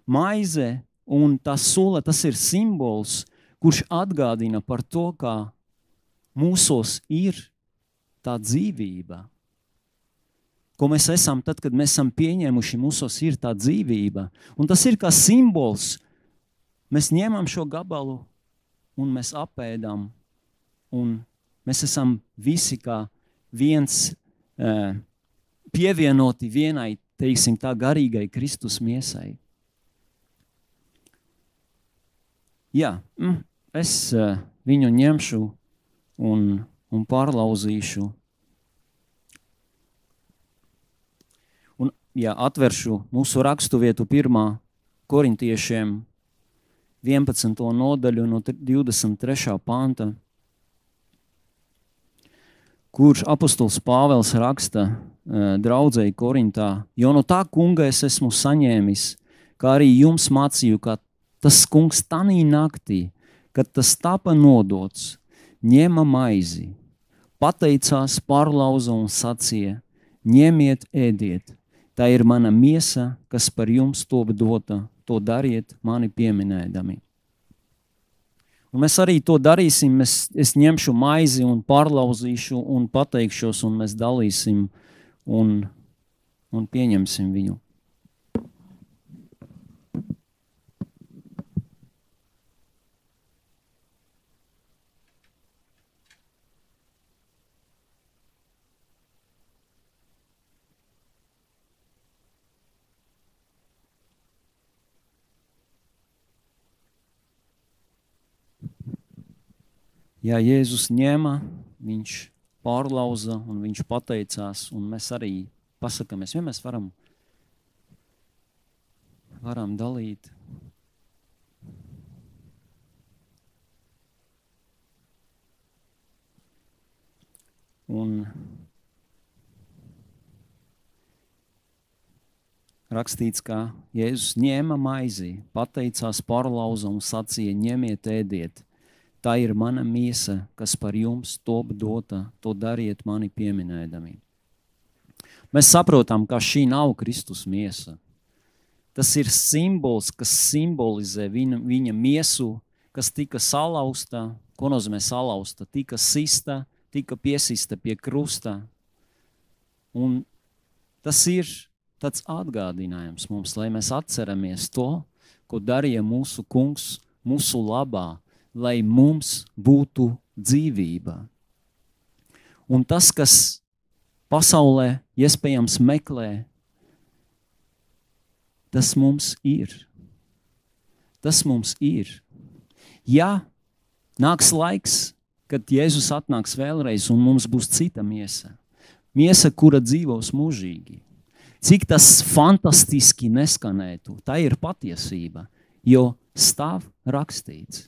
Maize un tā sula, tas ir simbols, kurš atgādina par to, kā mūsos ir tā dzīvība. Ko mēs esam tad, kad mēs esam pieņēmuši, mūsos ir tā dzīvība. Un tas ir kā simbols. Mēs ņemam šo gabalu un mēs apēdam. Un mēs esam visi kā viens pievienoti vienai, teiksim tā, garīgai Kristus miesai. Jā, es viņu ņemšu un pārlauzīšu. Un, jā, atveršu mūsu rakstuvietu 1. Korintiešiem 11. nodaļu no 23. panta, kurš apostols Pāvels raksta draudzei Korintā, jo no tā kunga es esmu saņēmis, kā arī jums mācīju, ka tas kungs tanī naktī, kad tas tapa nodots, ņēma maizi, pateicās, pārlauza un sacīja, ņemiet, ēdiet, tā ir mana miesa, kas par jums top dota, to dariet mani pieminēdami. Un mēs arī to darīsim, es ņemšu maizi un pārlauzīšu un pateikšos, un mēs dalīsim un pieņemsim viņu. Ja Jēzus ņēma, viņš pārlauza un viņš pateicās, un mēs arī pasakamies, ja mēs varam dalīt. Un rakstīts, ka Jēzus ņēma maizi, pateicās, pārlauza un sacīja, ņemiet, ēdiet. Tā ir mana miesa, kas par jums top dota, to dariet mani pieminēdami. Mēs saprotam, ka šī nav Kristus miesa. Tas ir simbols, kas simbolizē viņa miesu, kas tika salauzta, ko nozīmē salauzta, tika sista, tika piesista pie krusta. Un tas ir tāds atgādinājums mums, lai mēs atceramies to, ko darīja mūsu kungs mūsu labā, lai mums būtu dzīvība. Un tas, kas pasaulē iespējams meklē, tas mums ir. Tas mums ir. Ja nāks laiks, kad Jēzus atnāks vēlreiz un mums būs cita miesa, miesa, kura dzīvos mūžīgi, cik tas fantastiski neskanētu, tā ir patiesība, jo stāv rakstīts.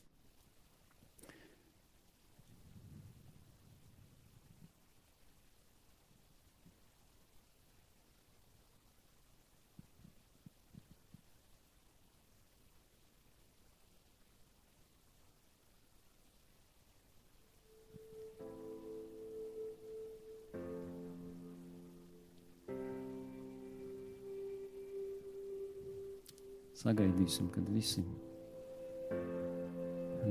Sagaidīsim, kad visi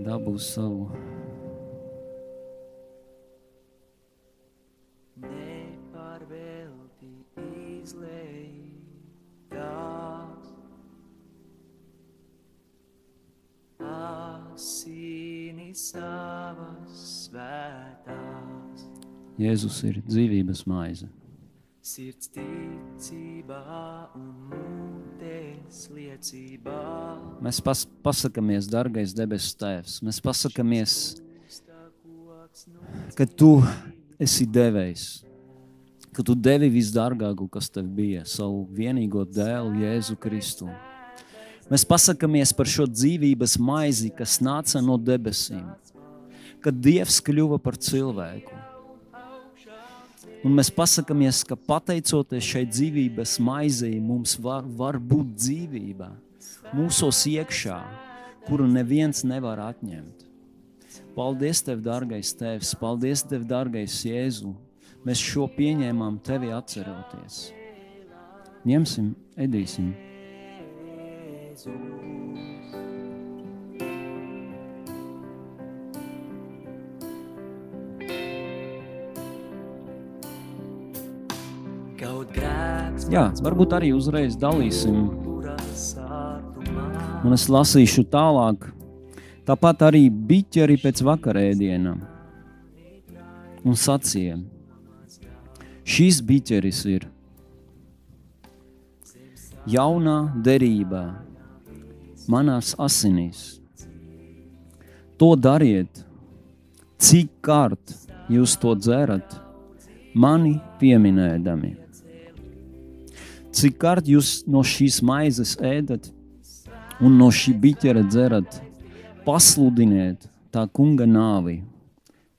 dabūs savu. Nepārvelti izlejās asinis savas svētās. Jēzus ir dzīvības maize. Sirds ticībā un mutes liecībā. Mēs pasakamies, dargais debesu Tēvs, mēs pasakamies, ka Tu esi devējs, ka Tu devi visdārgāko, kas Tev bija, savu vienīgo dēlu Jēzu Kristu. Mēs pasakamies par šo dzīvības maizi, kas nāca no debesīm, kad Dievs kļuva par cilvēku. Un mēs pasakamies, ka pateicoties šai dzīvības maizei, mums var būt dzīvība mūsos iekšā. kuru neviens nevar atņemt. Paldies Tev, dārgais Tēvs, paldies Tev, dārgais Jēzu. Mēs šo pieņēmām Tevi atceroties. Ņemsim, ēdīsim. Jā, varbūt arī uzreiz dalīsim. Un es lasīšu tālāk. Tāpat arī biķeri pēc vakarēdiena. Un sacīja, šīs biķeris ir jaunā derībā, manās asinīs. To dariet, cik kārt jūs to dzerat, mani pieminēdami. Cik kārt jūs no šīs maizes ēdat un no šī biķera dzerat, pasludiniet tā kunga nāvi,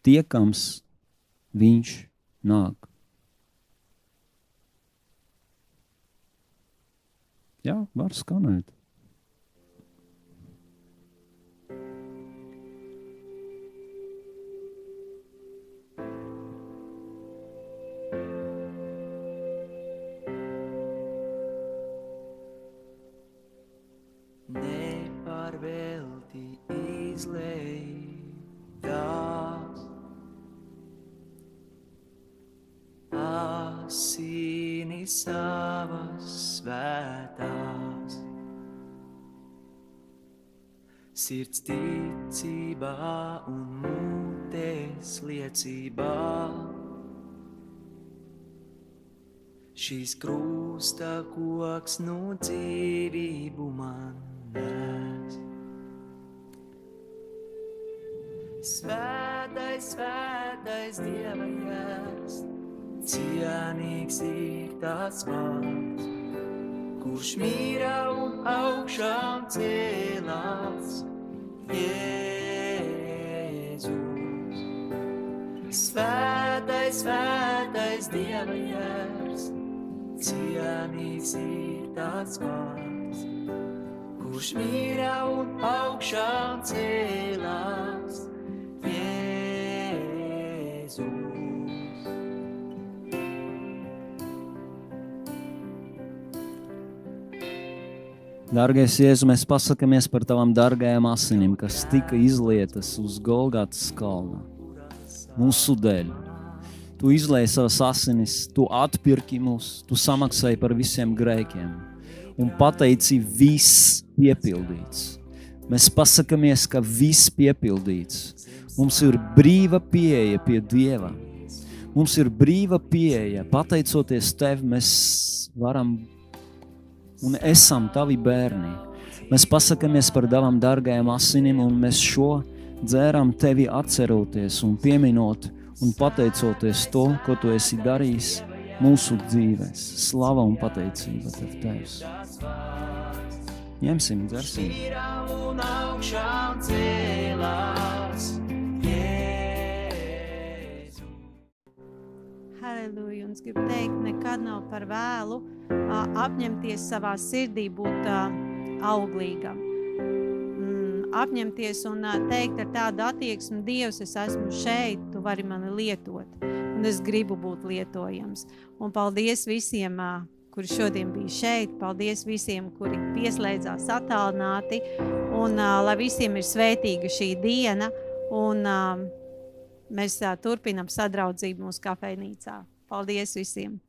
tiekams viņš nāk. Jā, var skanēt. Nepārvelti izlejās asinis savas svētās. Sirds ticībā un mutes liecībā. Šīs krusta koks nu dzīvību man nes. Svētais, svētais Dieva jēs, cienīgs ir tas vārds, kurš mīra un augšām cēlās, Jēzus. Svētais, svētais Dieva jēs, cienīgs ir tas vārds, kurš mīra un augšām cēlās, Jēzus. Dārgais Jēzu, mēs pasakamies par Tavām dārgajām asinim, kas tika izlietas uz Golgatas kalna. Mūsu dēļ. Tu izlēji savas asinis, Tu atpirki mūs, Tu samaksāji par visiem grēkiem un pateici viss piepildīts. Mēs pasakamies, ka viss piepildīts. Mums ir brīva pieeja pie Dieva. Mums ir brīva pieeja. Pateicoties Tev, mēs varam un esam Tavi bērni. Mēs pasakamies par Tavām dārgajām asinim, un mēs šo dzēram Tevi atceroties un pieminot un pateicoties to, ko Tu esi darījis mūsu dzīvēs. Slava un pateicība Tev, Tēvs. Ņemsim, dzersim. Halleluja, un es gribu teikt, nekad nav par vēlu apņemties savā sirdī būt auglīgam. Apņemties un teikt ar tādu attieksmi, Dievs, es esmu šeit, Tu vari mani lietot, un es gribu būt lietojams. Un paldies visiem, kuri šodien bija šeit, paldies visiem, kuri pieslēdzās attālināti, un lai visiem ir svētīga šī diena, un mēs turpinam sadraudzību mūsu kafejnīcā. Paldies visiem!